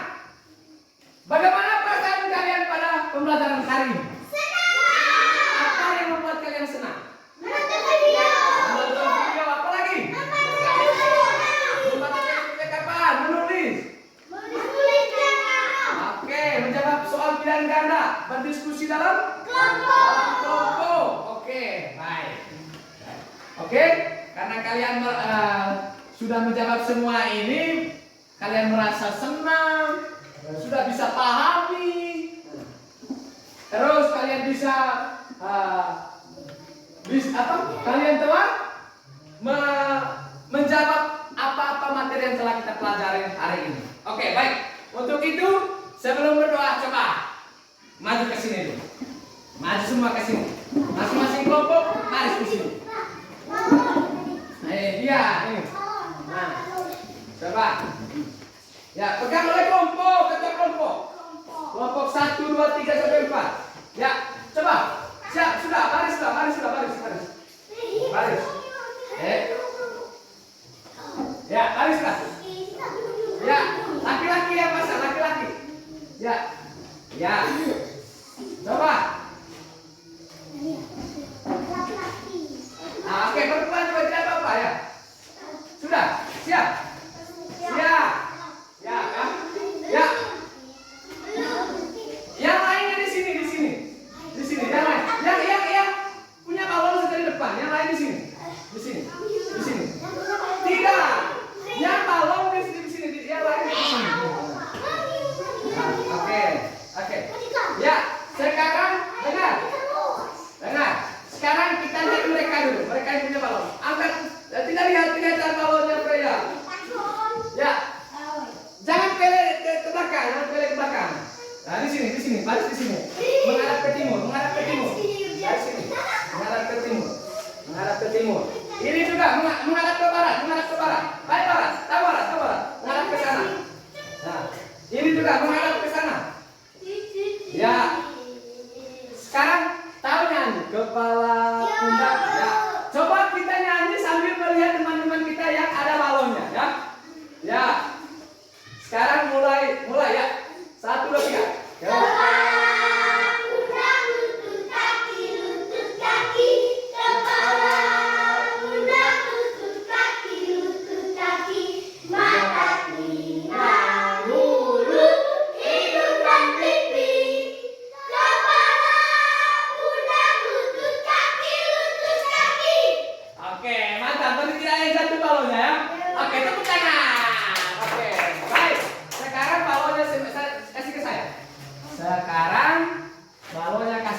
bagaimana perasaan kalian pada pembelajaran hari ini? Senang. Apa yang membuat kalian senang? Menonton video. Menonton video, apa lagi? Membaca teks percakapan, menulis. Menulis ganda. Oke, menjawab soal pilihan ganda, berdiskusi dalam Kelompok. kelompok. Oke, baik. Oke, karena kalian sudah menjawab semua ini, kalian merasa senang, sudah bisa pahami, terus kalian bisa kalian telah menjawab apa-apa materi yang telah kita pelajari hari ini. Oke, baik. Untuk itu, sebelum berdoa, coba maju ke sini dulu. Maju semua ke sini. Masing-masing kelompok baris di sini. Iya, ini. Nah, coba. Ya, pegang oleh kelompok, ketua kelompok. Kelompok 1, 2, 3 sampai 4. Ya, coba. Siap, sudah, baris. Baris. Ya, barislah. Ya, laki-laki yang pasang, laki-laki. Ya. Ya. Coba. Nah, oke, perempuan juga tidak apa-apa ya. Sudah, siap. Siap. Ya, ya. Ya. Yang lainnya di sini. Di sini, yang lain. Yang punya balon dari depan, yang lain di sini. Di sini. Tidak. Yang balon di sini, yang lain di sini. Oke. Ya, sekarang dengar. Sekarang kita lihat mereka dulu. Mereka yang punya balon. Angkat, tidak lihat balonnya Freya. Ya. Jangan pele ke belakang, Nah, di sini, baris di sini. Menghadap ke timur. Baris sini. Menghadap ke timur. Ini juga menghadap ke barat. Baik barat. Menghadap ke sana. Nah, ini juga menghadap ke sana. Ya. Sekarang tahu nyanyi kepala pundak. Ya. Coba kita nyanyi sambil melihat teman-teman kita yang ada balonnya, ya. Ya. Sekarang mulai ya. 1, 2, 3. Kepala, pundak, lutut kaki. Kepala, pundak, lutut kaki. Mata, telinga, mulut.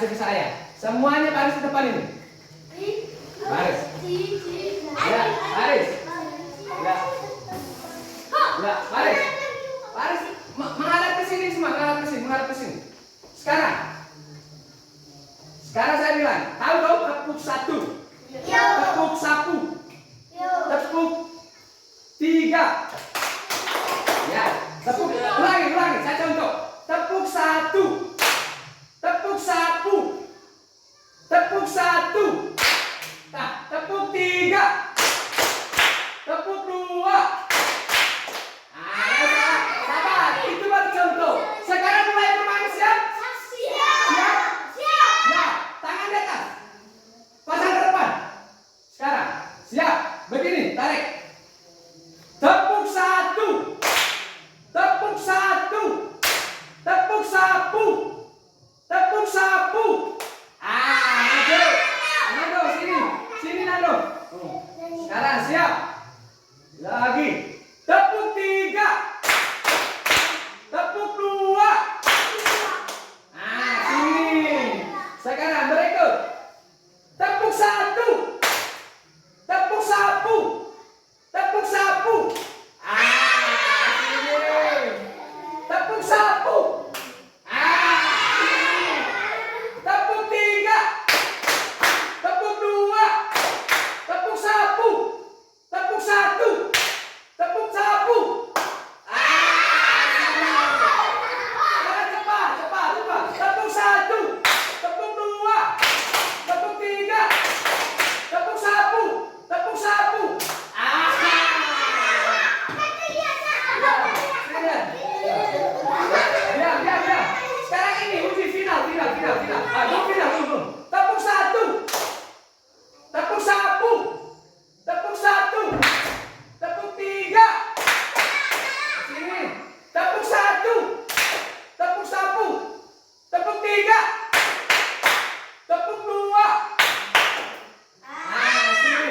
kasih ke saya. Semuanya baris di depan ini. Baris. Ya, baris. Ya. Ya, baris. Baris. Menghadap ke sini semua, menghadap ke sini. Sekarang saya bilang, tahu dong tepuk 1. Tepuk sapu. Tepuk 3. Ya, tepuk ulangi, saya contoh. Tepuk 1. Tepuk sapu. Tepuk 1. Nah, tepuk 3. Tepuk 2. Sabar, itu baru contoh. Sekarang mulai bermain, siap? Siap? Ya, tangan di atas. Pasang ke depan. Sekarang, siap? Begini, tarik. Tepuk 1. Tepuk 1. Tepuk sapu. Tepuk sapu. Nando, sini Nando. Sekarang siap. Lagi. Tepuk 3. Tepuk 2. Sini. Sekarang berikut. Tepuk 1. Tepuk sapu. Tepuk sapu. Sini. Tepuk sapu. Tepuk 3. Tepuk 2. Tepuk sapu. Tepuk 1. Tepuk sapu. Cepat. Tepuk 1. Tepuk 2. Tepuk 3. Tepuk sapu. Tepuk sapu. Diam. Sekarang ini uji final. Belum. Tepuk 1. Tepuk sapu. Tepuk 1. Tepuk 3. Sini. Tepuk 1. Tepuk sapu. Tepuk 3. Tepuk 2. Sini.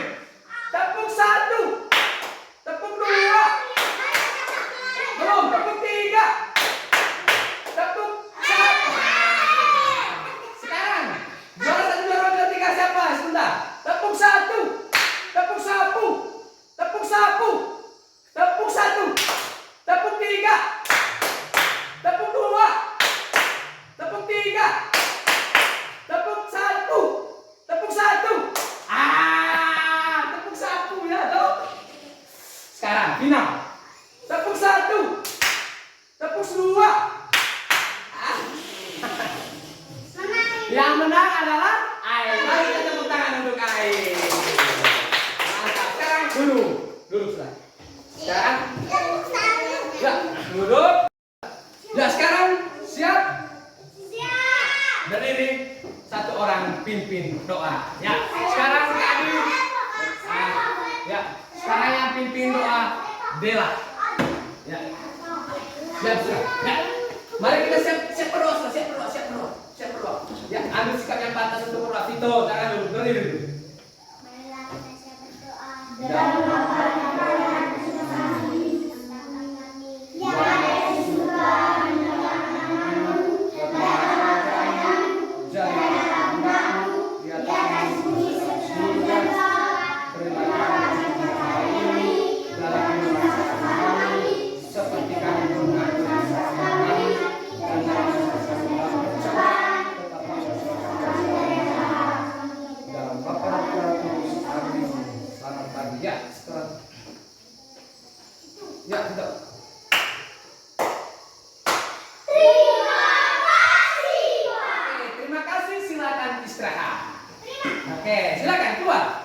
Tepuk 1. Tepuk 2. Belum. Tepuk 3. Tepuk 1. Sekarang juara 1, juara 2, juara 3 siapa? Sebentar. Tepuk 1. Tepuk sapu. Tepuk sapu. Tepuk 1. Tepuk 3. Tepuk 2. Tepuk 3. Tepuk 1. Tepuk 1. Tepuk sapu ya toh. Sekarang final. Tepuk 1. Tepuk 2. Yang menang adalah Ai. Mari kita tepuk tangan untuk Ai. Mantap. Sekarang duduk sudah. Sekarang ya, duduk. Ya, sekarang siap? Berdiri. Satu orang pimpin doa. Ya, sekarang tadi. Ya, sekarang yang pimpin doa Dela. Ya. Siap sudah. Ya. Mari kita siap berdoa. Ya, ambil sikap yang pantas untuk berdoa. Vito, jangan dulu, berdiri dulu. Seperti kami Ya, tidak. Terima kasih. Silakan istirahat. Oke, silakan keluar.